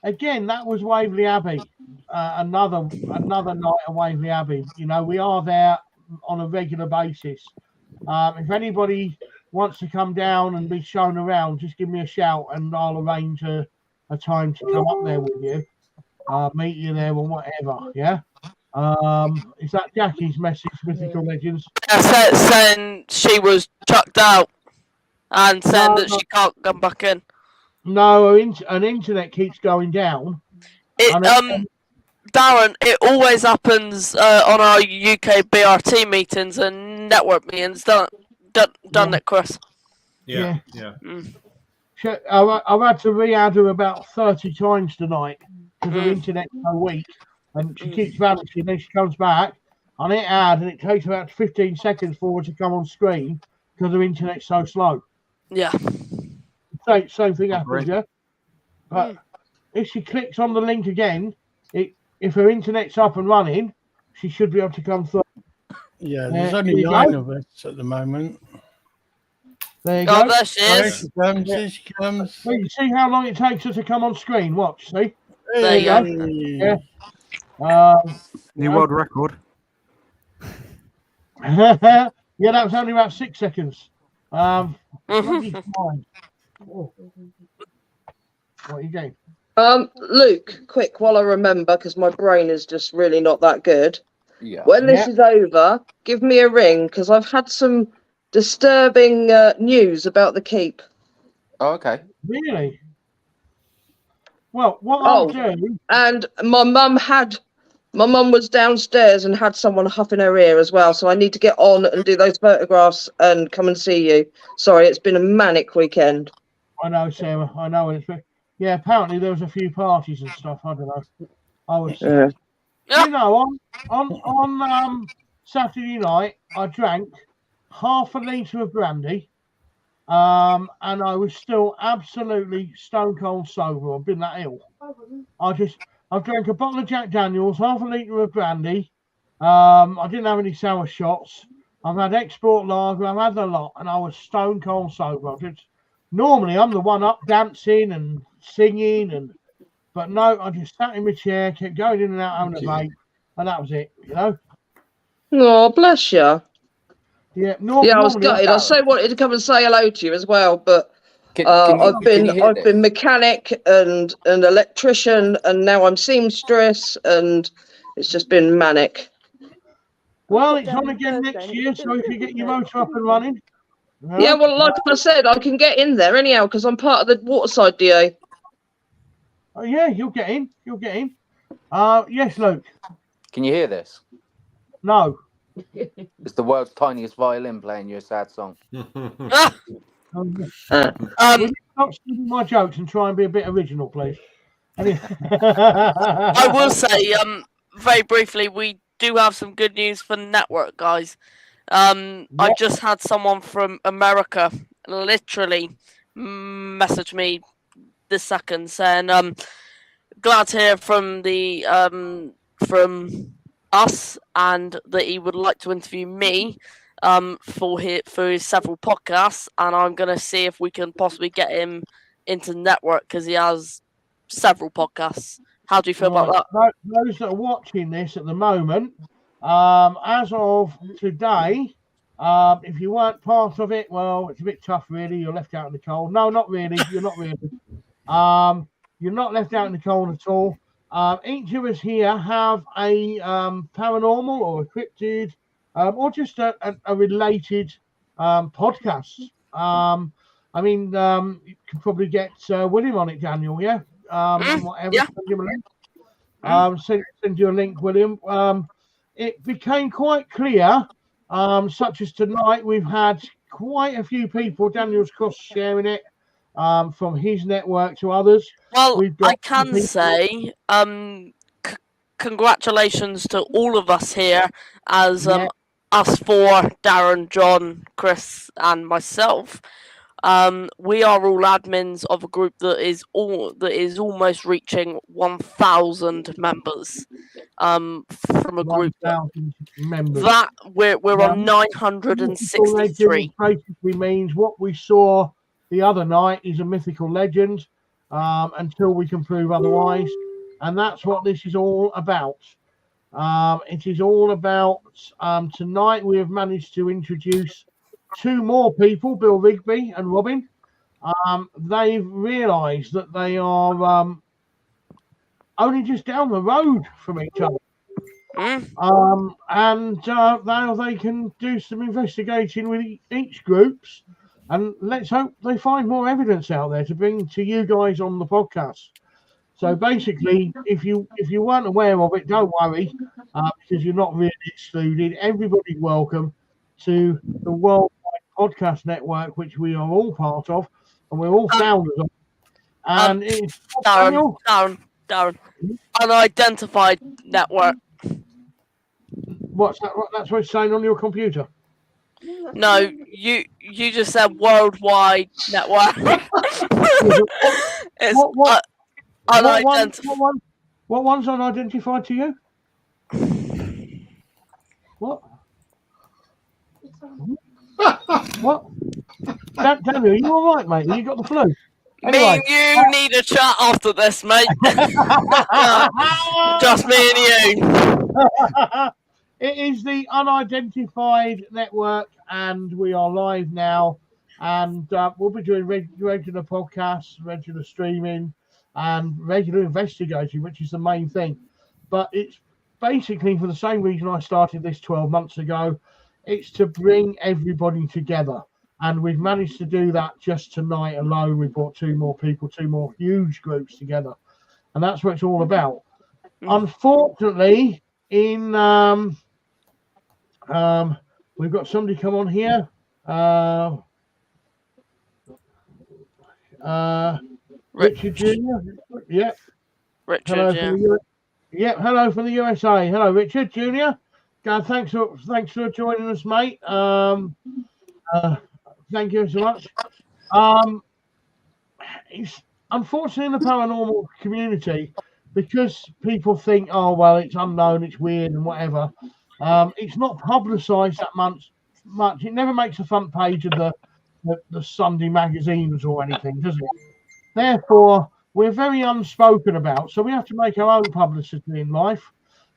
Again, that was Waverley Abbey. Another night at Waverley Abbey. You know, we are there on a regular basis. If anybody wants to come down and be shown around, just give me a shout and I'll arrange a time to come up there with you, meet you there or whatever. Yeah. Is that Jackie's message, Mythical Legends? Saying she was chucked out and saying that she can't come back in. No, an internet keeps going down. Darren, it always happens on our UK BRT meetings and network meetings, doesn't it, Chris? Yeah. I've had to re-add her about 30 times tonight because her internet's so weak, and she keeps vanishing. Then she comes back, I hit add, and it takes about 15 seconds for her to come on screen because her internet's so slow. Yeah. Same thing happens, yeah. But if she clicks on the link again, if her internet's up and running, she should be able to come through. Yeah, there's only 9 of us at the moment. There you go. There she is. There she comes. Well, you see how long it takes her to come on screen? Watch, see? There you go. Yeah. New world record. Yeah, that was only about 6 seconds. Bloody fine. Oh. What are you doing? Luke, quick, while I remember, because my brain is just really not that good. Yeah. When this is over, give me a ring, because I've had some disturbing news about the keep. Oh, okay. Really? Well, what I'll do. And my mum was downstairs and had someone huff in her ear as well. So I need to get on and do those photographs and come and see you. Sorry, it's been a manic weekend. I know, Sarah. I know. Yeah, apparently there was a few parties and stuff. I don't know. I was. You know, on Saturday night, I drank half a litre of brandy, and I was still absolutely stone cold sober. I've been that ill. I drank a bottle of Jack Daniels, half a litre of brandy. I didn't have any sour shots. I've had export lager. I've had a lot, and I was stone cold sober. Normally, I'm the one up dancing and singing, but no, I just sat in my chair, kept going in and out having a vape, and that was it. You know. Oh, bless you. Yeah, I was gutted. I so wanted to come and say hello to you as well, but I've been mechanic and electrician, and now I'm seamstress, and it's just been manic. Well, it's on again next year, so if you get your motor up and running. Yeah, well, like I said, I can get in there anyhow because I'm part of the Waterside DA. Oh yeah, you'll get in. You'll get in. Yes, Luke. Can you hear this? No. It's the world's tiniest violin playing you a sad song. Will you stop stealing my jokes and try and be a bit original, please? I will say, very briefly, we do have some good news for the network, guys. I just had someone from America literally message me this second saying, glad to hear from the from us, and that he would like to interview me for his several podcasts, and I'm gonna see if we can possibly get him into the network because he has several podcasts. How do you feel about that? Those that are watching this at the moment, as of today, if you weren't part of it, well, it's a bit tough, really. You're left out in the cold. No, not really. You're not really. You're not left out in the cold at all. Each of us here have a paranormal or a cryptid or just a related podcast. I mean, you could probably get William on it, Daniel, yeah? Whatever. Yeah. Send you a link, William. It became quite clear, such as tonight, we've had quite a few people, Daniel's cross sharing it from his network to others. Well, I can say congratulations to all of us here as us four, Darren, John, Chris, and myself. We are all admins of a group that is almost reaching 1,000 members. From a group members. That we're on 963. Basically means what we saw the other night is a mythical legend until we can prove otherwise, and that's what this is all about. It is all about tonight we have managed to introduce two more people, Bill Rigby and Robin. They've realised that they are only just down the road from each other. And now they can do some investigating with each groups, and let's hope they find more evidence out there to bring to you guys on the podcast. So basically, if you weren't aware of it, don't worry, because you're not really excluded. Everybody's welcome to the Worldwide Podcast Network, which we are all part of, and we're all founders of. And it's Darren, unidentified network. What's that? That's what it's saying on your computer. No, you just said worldwide network. It's unidentified. What one's unidentified to you? What? What? Daniel, you all right, mate? You got the flu? Anyway, me and you need a chat after this, mate. Just me and you. It is the Unidentified Network, and we are live now. And we'll be doing regular podcasts, regular streaming, and regular investigating, which is the main thing. But it's basically for the same reason I started this 12 months ago. It's to bring everybody together. And we've managed to do that just tonight alone. We brought 2 more people, 2 more huge groups together. And that's what it's all about. Unfortunately, we've got somebody come on here. Richard Jr. Yep. Richard, hello from the hello from the USA. Hello, Richard Jr. God, thanks for joining us, mate. Thank you so much. It's unfortunately in the paranormal community, because people think, oh well, it's unknown, it's weird, and whatever. It's not publicised that much. It never makes the front page of the Sunday magazines or anything, does it? Therefore, we're very unspoken about, so we have to make our own publicity in life,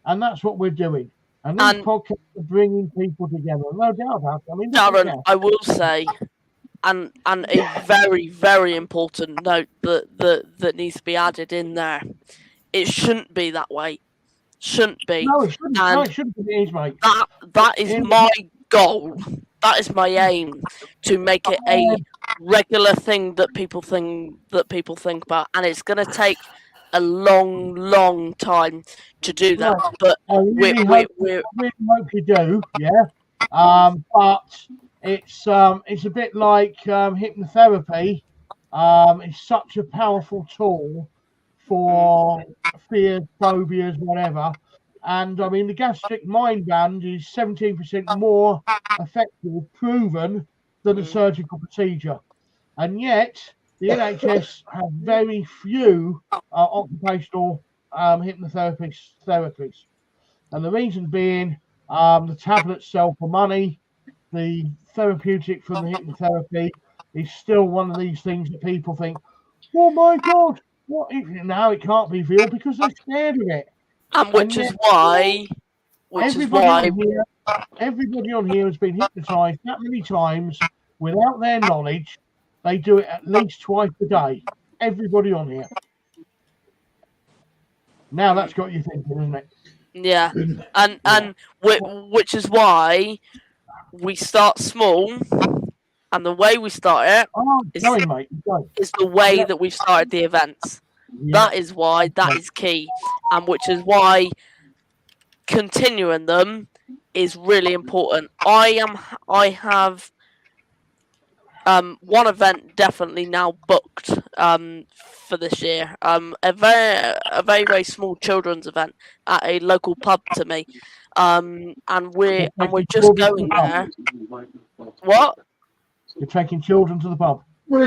and that's what we're doing. And these podcasts are bringing people together, no doubt about it. I mean, Darren, I will say, and a very, very important note that needs to be added in there. It shouldn't be that way. Shouldn't be. No, it shouldn't. And no, it shouldn't be, mate. That is my goal. That is my aim, to make it a regular thing that people think about, and it's going to take a long time to do that. Right. But I really hope you do, yeah. But it's a bit like hypnotherapy. It's such a powerful tool for fears, phobias, whatever. And I mean, the gastric mind band is 17% more effective, proven, than a surgical procedure. And yet, the NHS have very few occupational hypnotherapists. And the reason being, the tablets sell for money. The therapeutic from the hypnotherapy is still one of these things that people think, oh my God, what is it now? It can't be real, because they're scared of it. And which is why everybody on here has been hypnotized that many times without their knowledge. They do it at least twice a day. Everybody on here. Now that's got you thinking, isn't it? Yeah, and which is why we start small, and the way we start it is the way that we've started the events. That is why that is key, and which is why continuing them is really important. I have one event definitely now booked for this year. A very small children's event at a local pub to me. And we're just going there. What? You're taking children to the pub. No.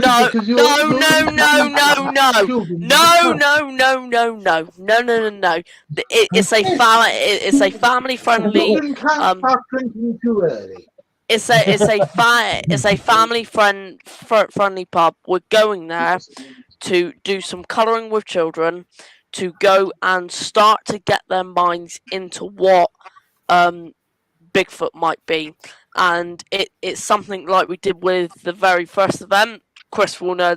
It's a family friendly. Children can't start drinking too early. It's a family friendly pub. We're going there to do some colouring with children, to go and start to get their minds into what Bigfoot might be. And it's something like we did with the very first event. Chris will know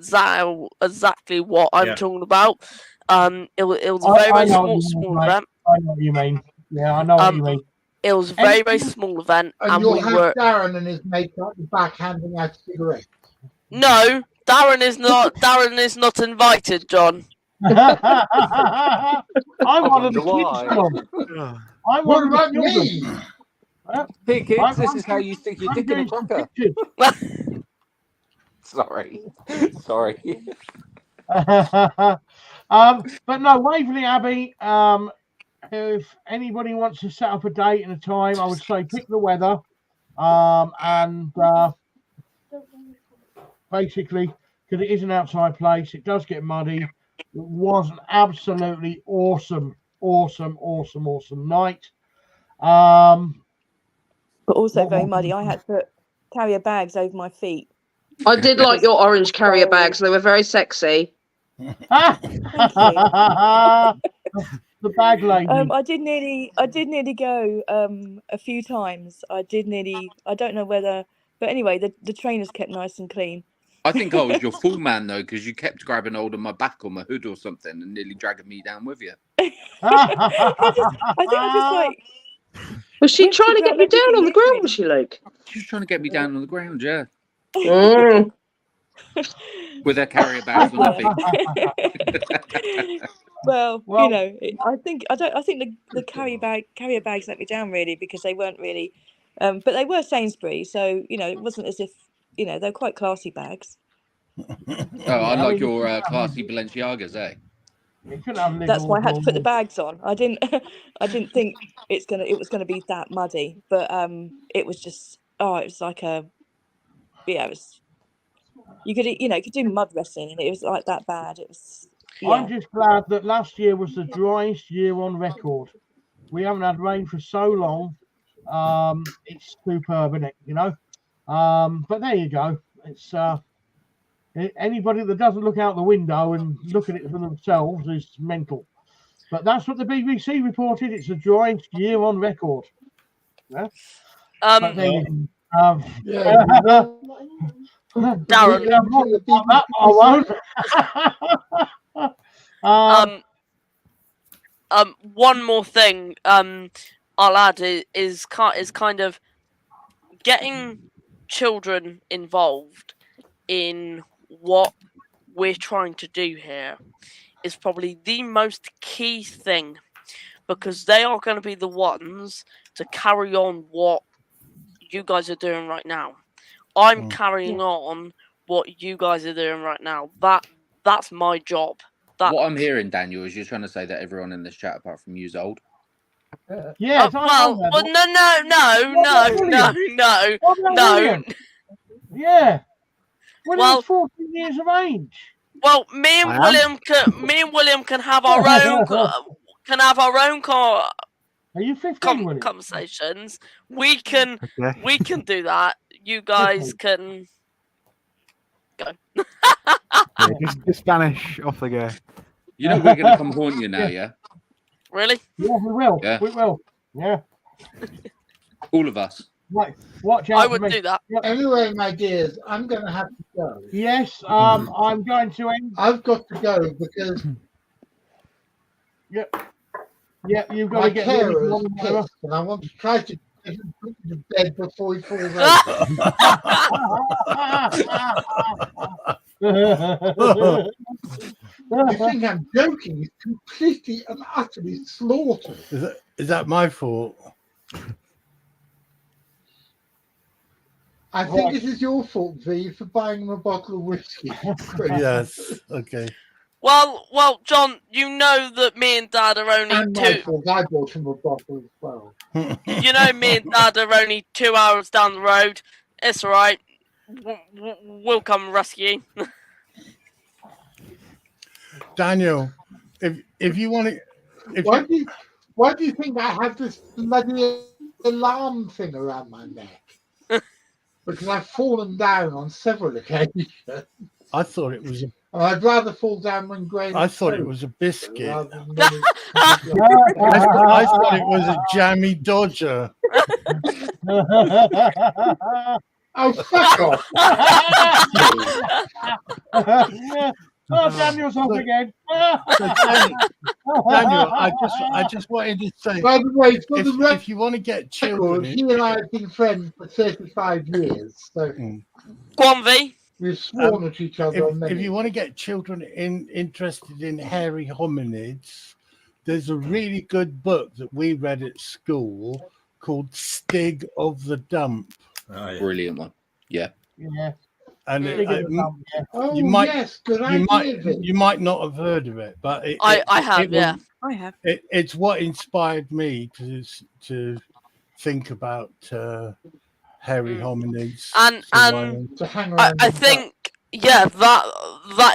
exactly what I'm talking about. It was a very small event. I know what you mean. Yeah, I know what you mean. It was a very small event, and you'll have Darren and his mate at the back handing out cigarettes. No, Darren is not. Darren is not invited, John. I'm one of the kids, John. What about me? Hey kids, this is how you stick your dick in a cracker. Sorry. But no, Waverley Abbey. If anybody wants to set up a date and a time, I would say pick the weather, and basically, because it is an outside place, it does get muddy. It was an absolutely awesome night. But also very muddy. I had to put carrier bags over my feet. I did like your orange carrier bags. They were very sexy. The bag lady. I did nearly go a few times. I don't know whether, but anyway, the trainers kept nice and clean. I think I was your full man though, because you kept grabbing hold of my back or my hood or something and nearly dragging me down with you. I just like. Was she When trying to get grab you down everything on the with ground? me- Was she like? She was trying to get me down on the ground, yeah. Mm. With her carrier bags on her feet. Well, Well- you know, I think the carrier bags let me down really because they weren't really, but they were Sainsbury's, so you know it wasn't as if they're quite classy bags. Oh, I like your classy Balenciagas, eh? That's why I had to put the bags on. I didn't think it was gonna be that muddy, but it was just it was like it was you could do mud wrestling and it was like that bad. It was I'm just glad that last year was the driest year on record. We haven't had rain for so long. It's superb, isn't it? But there you go. It's anybody that doesn't look out the window and look at it for themselves is mental. But that's what the BBC reported. It's the driest year on record. Yeah. But there you go. Darren. I won't. One more thing I'll add is kind of getting children involved in what we're trying to do here is probably the most key thing, because they are going to be the ones to carry on what you guys are doing right now. I'm carrying on what you guys are doing right now. That's my job. What I'm hearing, Daniel, is you're trying to say that everyone in this chat, apart from you, is old. Yeah. No. Yeah. Well, Well, he's 14 years of age. Well, me and William can have our own Are you 15, conversations. We can do that. You guys can go. Just vanish off the go. You know we're going to come haunt you now, yeah? Really? Yeah, we will. Yeah. We will. Yeah. All of us. Right. Watch out. I would do that. Anyway, my dears, I'm going to have to go. Yes, I'm going to end. I've got to go because. Yep. Yeah, you've got my to get carer rid is of pissed, and I want to try to get him put to bed before he falls over. You think I'm joking? He's completely and utterly slaughtered. Is that my fault? I think it is your fault, V, for buying him a bottle of whiskey. Yes. Okay. Well, John, you know that me and Dad are only And my fault. I bought him a bottle as well. You know, me and Dad are only 2 hours down the road. It's all right. We'll come rescue you. Daniel, if you want to, why do you think I have this bloody alarm thing around my neck? Because I've fallen down on several occasions. I thought it was. I'd rather fall down when grain. I thought it was a biscuit. I thought it was a jammy Dodger. Oh, fuck off! Oh, Daniel's off again. Daniel, I just wanted to say. By the way, if you want to get children, he and I have been friends for 35 years. So go on, V. We've sworn at each other. If you want to get children interested in hairy hominids, there's a really good book that we read at school called Stig of the Dump. Oh, yeah. Brilliant one. Yeah. Yeah. And you might not have heard of it, but I have. I have. It's what inspired me to think about hairy hominids and to hang around. I think that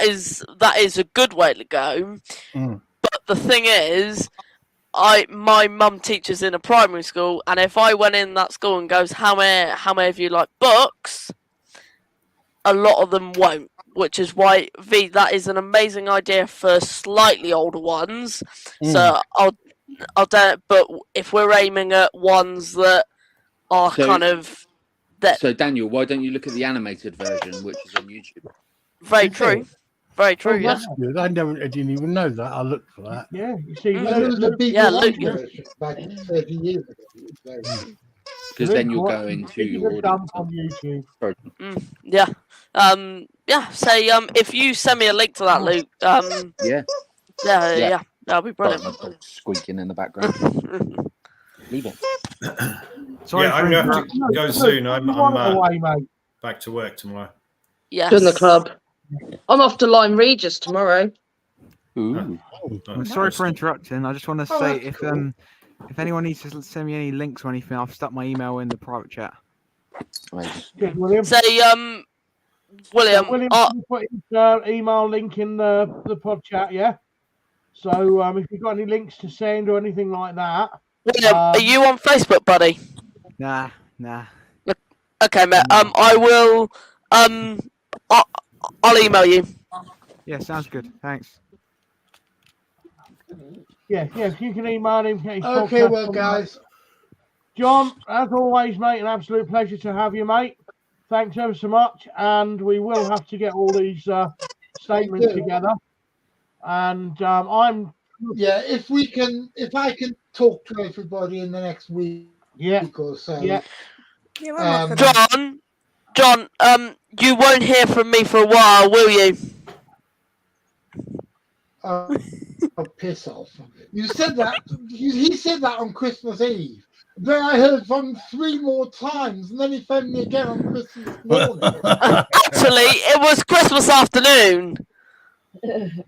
is a good way to go. But the thing is, my mum teaches in a primary school, and if I went in that school and goes, how many of you like books? A lot of them won't, which is why V, that is an amazing idea for slightly older ones. So I'll do it, but if we're aiming at ones that are kind of So Daniel, why don't you look at the animated version, which is on YouTube? Very true. Very true. Oh, Yeah. that's good. I didn't even know that. I'll look for that. Yeah, you see, And there was a big yeah, one Luke. version back 30 years ago. Because then you'll go into your audience. on YouTube. Yeah. Yeah. Say if you send me a link to that, Luke. Yeah. Yeah. That'll be brilliant. Sorry, my dog's squeaking in the background. Leave it. Sorry yeah, I'm for going to have interrupting. to go soon. I'm away, mate. back to work tomorrow. Yes. Join the club. I'm off to Lyme Regis tomorrow. Ooh. I'm sorry for interrupting. I just want to say if anyone needs to send me any links or anything, I've stuck my email in the private chat. William. Say William. William, put his email link in the pod chat, yeah? So if you've got any links to send or anything like that. William, are you on Facebook, buddy? Nah. Okay, mate. I will. I'll email you. Yeah, sounds good. Thanks. Yeah. If you can email him. Get his Okay, podcast well, on guys. John, as always, mate, an absolute pleasure to have you, mate. Thanks ever so much, and we will have to get all these statements together. And I'm if I can talk to everybody in the next week or so. Yeah. John, you won't hear from me for a while, will you? Oh, piss off! You said that. He said that on Christmas Eve. Then I heard from him 3 more times, and then he phoned me again on Christmas morning. Actually, it was Christmas afternoon. It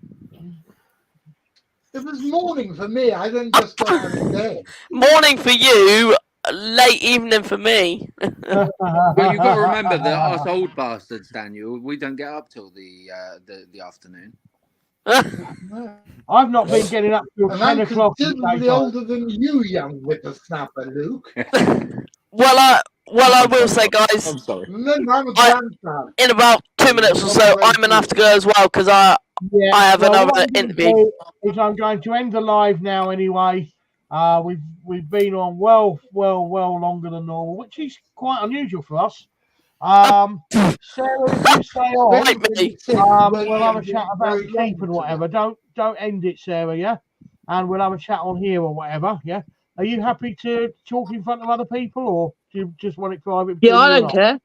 was morning for me. I didn't just go out of bed. Morning for you, late evening for me. Well, you've got to remember that us old bastards, Daniel, we don't get up till the afternoon. I've not been getting up till And 10 I'm o'clock. considerably older than you, young whippersnapper, Luke. Well, I will say, guys. I'm sorry. Remember, I'm a grandson. In about 2 minutes or so, I'm gonna have to go as well because I have another interview. I'm going to end the live now anyway. We've been on well longer than normal, which is quite unusual for us. Sarah, if you stay on, we'll have a chat about sleep and whatever. Don't end it, Sarah, yeah? And we'll have a chat on here or whatever, yeah? Are you happy to talk in front of other people, or do you just want it private? Yeah, I don't care.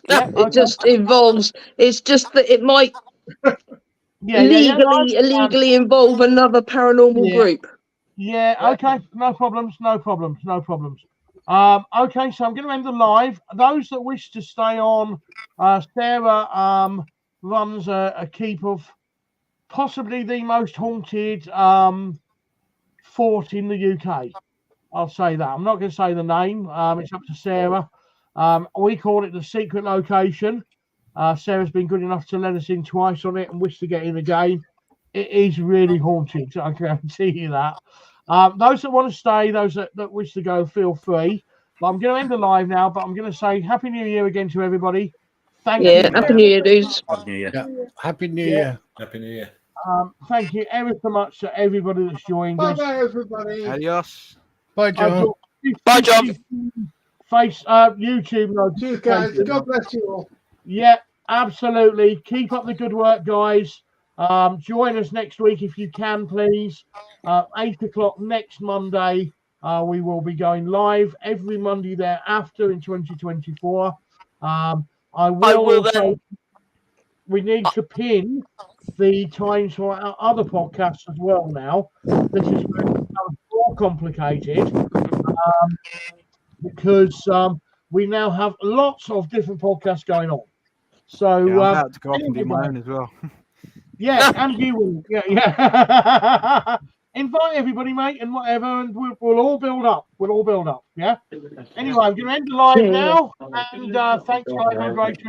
Yeah, It just involves. It's just that it might illegally involve another paranormal group. Yeah. Okay. No problems. Okay, so I'm going to end the live. Those that wish to stay on, Sarah runs a keep of possibly the most haunted fort in the UK. I'll say that. I'm not going to say the name. It's up to Sarah. We call it the secret location. Sarah's been good enough to let us in twice on it and wish to get in again. It is really haunted, so I can guarantee you that. Those that want to stay, those that wish to go, feel free. But I'm going to end the live now, but I'm going to say Happy New Year again to everybody. Thank you. Happy New Year, dudes. Happy New Year. Yeah. Happy New Year. Happy New Year. Thank you ever so much to everybody that's joined us. Bye, everybody. Adios. Bye, John. Bye, John. YouTube. No, cheers, guys. God bless you all. Yeah, absolutely. Keep up the good work, guys. Join us next week if you can, please. 8 o'clock next Monday. We will be going live every Monday thereafter in 2024. We need to pin the times for our other podcasts as well now. This is going to become more complicated because we now have lots of different podcasts going on. So I'm about to go off and do my own as well. Yeah, and you will. Yeah. Invite everybody, mate, and whatever, and we'll all build up. Yeah. Anyway, I'm going to end the live now, and thanks, guys. I'm great.